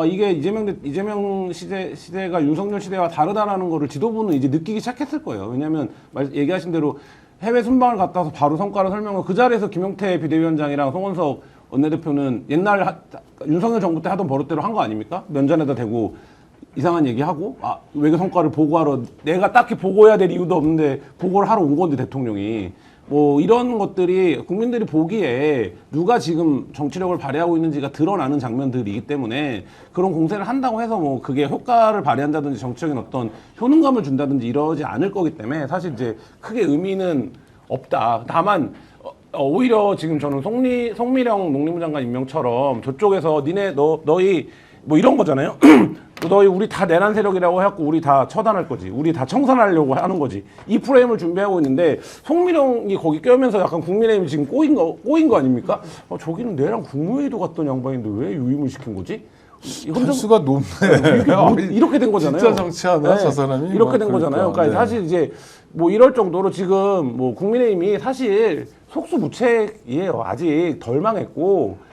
이게 이재명 시대가 윤석열 시대와 다르다라는 거를 지도부는 이제 느끼기 시작했을 거예요. 왜냐하면 얘기하신 대로 해외 순방을 갔다 와서 바로 성과를 설명을 그 자리에서 김용태 비대위원장이랑 송원석 원내대표는 옛날 윤석열 정부 때 하던 버릇대로 한 거 아닙니까? 면전에다 대고 이상한 얘기하고 외교 성과를 보고하러 내가 딱히 보고해야 될 이유도 없는데 보고를 하러 온 건데 대통령이 뭐 이런 것들이 국민들이 보기에 누가 지금 정치력을 발휘하고 있는지가 드러나는 장면들이기 때문에 그런 공세를 한다고 해서 뭐 그게 효과를 발휘한다든지 정치적인 어떤 효능감을 준다든지 이러지 않을 거기 때문에 사실 이제 크게 의미는 없다. 다만 오히려 지금 저는 송미령 농림부 장관 임명처럼 저쪽에서 너희 뭐 이런 거잖아요. 너희 우리 다 내란 세력이라고 해갖고 우리 다 처단할 거지. 우리 다 청산하려고 하는 거지. 이 프레임을 준비하고 있는데 송미령이 거기 껴면서 약간 국민의힘이 지금 꼬인 거 아닙니까? 저기는 내랑 국무회의도 갔던 양반인데 왜 유임을 시킨 거지? 수가 높네. 이렇게 된 거잖아요. 진짜 정치하나 저 사람이? 이렇게 된 거잖아요. 그러니까 네. 사실 이제 뭐 이럴 정도로 지금 뭐 국민의힘이 사실 속수무책이에요. 아직 덜 망했고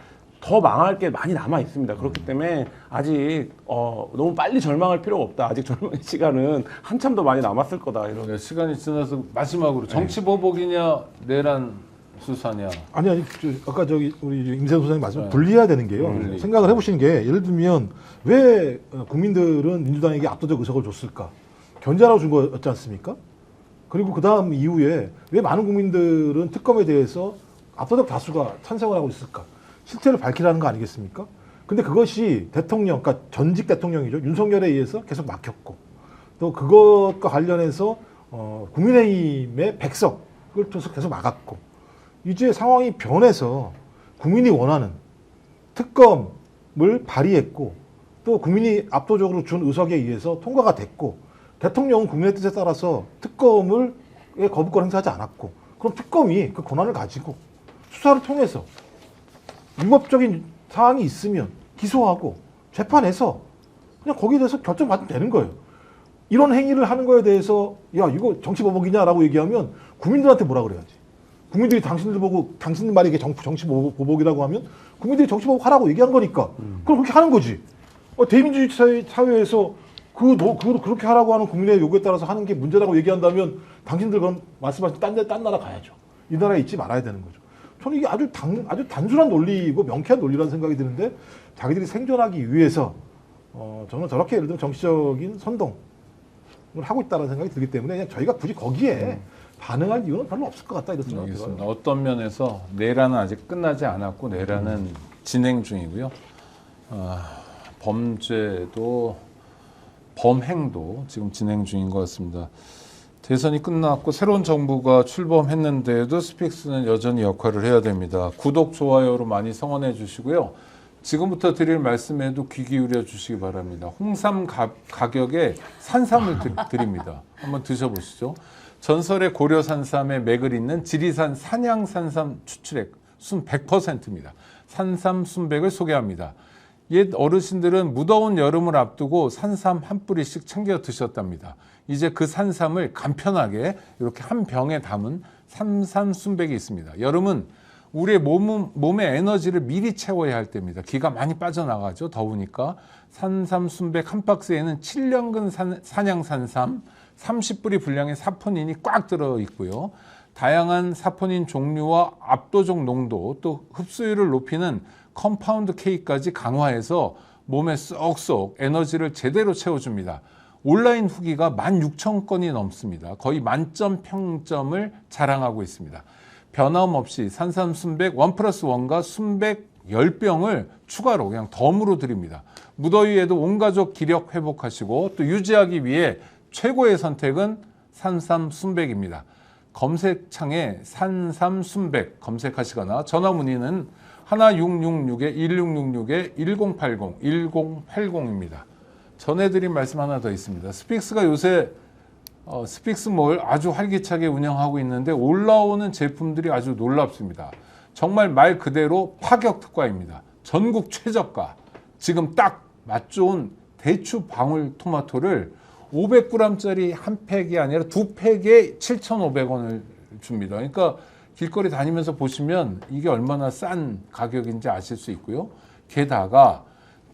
더 망할 게 많이 남아 있습니다. 그렇기 때문에 아직 너무 빨리 절망할 필요가 없다. 아직 절망의 시간은 한참 더 많이 남았을 거다. 이런. 네, 시간이 지나서 마지막으로 정치 보복이냐 내란 수사냐. 아니 아까 우리 임세훈 소장님 말씀 분리해야 되는 게요. 분리. 생각을 해보시는 게 예를 들면 왜 국민들은 민주당에게 압도적 의석을 줬을까? 견제하라고 준 거였지 않습니까? 그리고 그 다음 이후에 왜 많은 국민들은 특검에 대해서 압도적 다수가 찬성을 하고 있을까? 실체를 밝히라는 거 아니겠습니까? 근데 그것이 대통령, 그러니까 전직 대통령이죠. 윤석열에 의해서 계속 막혔고 또 그것과 관련해서 국민의힘의 백석 그걸 통해서 계속 막았고 이제 상황이 변해서 국민이 원하는 특검을 발의했고 또 국민이 압도적으로 준 의석에 의해서 통과가 됐고 대통령은 국민의 뜻에 따라서 특검을 거부권 행사하지 않았고 그럼 특검이 그 권한을 가지고 수사를 통해서 위법적인 사항이 있으면 기소하고 재판해서 그냥 거기에 대해서 결정받으면 되는 거예요. 이런 행위를 하는 거에 대해서 야 이거 정치보복이냐라고 얘기하면 국민들한테 뭐라 그래야지. 국민들이 당신들 보고 당신들 말이 이게 정치보복이라고 하면 국민들이 정치보복 하라고 얘기한 거니까 그럼 그렇게 하는 거지. 대민주주의 사회에서 그렇게 하라고 하는 국민의 요구에 따라서 하는 게 문제라고 얘기한다면 당신들 그럼 말씀하신 딴 나라 가야죠. 이 나라에 있지 말아야 되는 거죠. 저는 이게 아주 단순한 논리고 명쾌한 논리라는 생각이 드는데 자기들이 생존하기 위해서 저는 저렇게 예를 들면 정치적인 선동을 하고 있다는 생각이 들기 때문에 그냥 저희가 굳이 거기에 반응할 이유는 별로 없을 것 같다 이런 생각이 알겠습니다. 들어요. 어떤 면에서 내란은 아직 끝나지 않았고 내란은 진행 중이고요. 범죄도 범행도 지금 진행 중인 것 같습니다. 대선이 끝났고 새로운 정부가 출범했는데도 스픽스는 여전히 역할을 해야 됩니다. 구독, 좋아요로 많이 성원해 주시고요. 지금부터 드릴 말씀에도 귀 기울여 주시기 바랍니다. 홍삼 가격에 산삼을 드립니다. 한번 드셔보시죠. 전설의 고려 산삼의 맥을 잇는 지리산 산양 산삼 추출액 순 100%입니다. 산삼 순백을 소개합니다. 옛 어르신들은 무더운 여름을 앞두고 산삼 한 뿌리씩 챙겨 드셨답니다. 이제 그 산삼을 간편하게 이렇게 한 병에 담은 산삼 순백이 있습니다. 여름은 우리의 몸의 에너지를 미리 채워야 할 때입니다. 기가 많이 빠져나가죠. 더우니까. 산삼 순백 한 박스에는 7년근 산양 산삼 30뿌리 분량의 사포닌이 꽉 들어 있고요. 다양한 사포닌 종류와 압도적 농도 또 흡수율을 높이는 컴파운드 K까지 강화해서 몸에 쏙쏙 에너지를 제대로 채워줍니다. 온라인 후기가 16,000건이 넘습니다. 거의 만점 평점을 자랑하고 있습니다. 변함없이 산삼 순백 1+1과 순백 10병을 추가로 그냥 덤으로 드립니다. 무더위에도 온 가족 기력 회복하시고 또 유지하기 위해 최고의 선택은 산삼 순백입니다. 검색창에 산삼 순백 검색하시거나 전화 문의는 1666-1666-1080, 1080입니다. 전해드린 말씀 하나 더 있습니다. 스픽스가 요새 스픽스몰 아주 활기차게 운영하고 있는데 올라오는 제품들이 아주 놀랍습니다. 정말 말 그대로 파격 특가입니다. 전국 최저가, 지금 딱 맛 좋은 대추 방울토마토를 500g짜리 한 팩이 아니라 두 팩에 7,500원을 줍니다. 그러니까 길거리 다니면서 보시면 이게 얼마나 싼 가격인지 아실 수 있고요. 게다가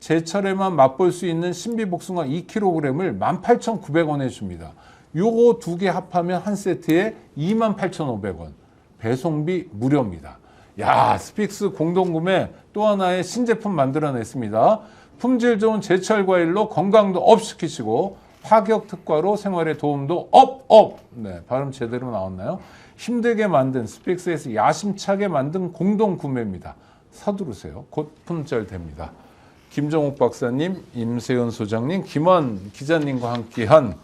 제철에만 맛볼 수 있는 신비복숭아 2kg을 18,900원에 줍니다. 요거 두 개 합하면 한 세트에 28,500원. 배송비 무료입니다. 야, 스픽스 공동구매 또 하나의 신제품 만들어냈습니다. 품질 좋은 제철 과일로 건강도 업 시키시고 파격 특가로 생활에 도움도 업! 네, 발음 제대로 나왔나요? 힘들게 만든 스픽스에서 야심차게 만든 공동구매입니다. 서두르세요. 곧 품절됩니다. 김정욱 박사님, 임세현 소장님, 김원 기자님과 함께한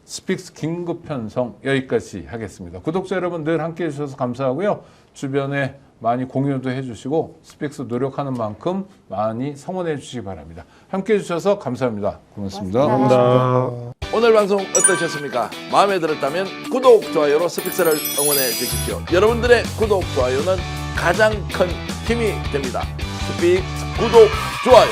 스픽스 긴급 편성 여기까지 하겠습니다. 구독자 여러분 늘 함께해 주셔서 감사하고요. 주변에 많이 공유도 해주시고 스픽스 노력하는 만큼 많이 성원해 주시기 바랍니다. 함께해 주셔서 감사합니다. 고맙습니다. 감사합니다. 오늘 방송 어떠셨습니까? 마음에 들었다면 구독, 좋아요로 스픽스를 응원해 주십시오. 여러분들의 구독, 좋아요는 가장 큰 힘이 됩니다. 스픽스 구독, 좋아요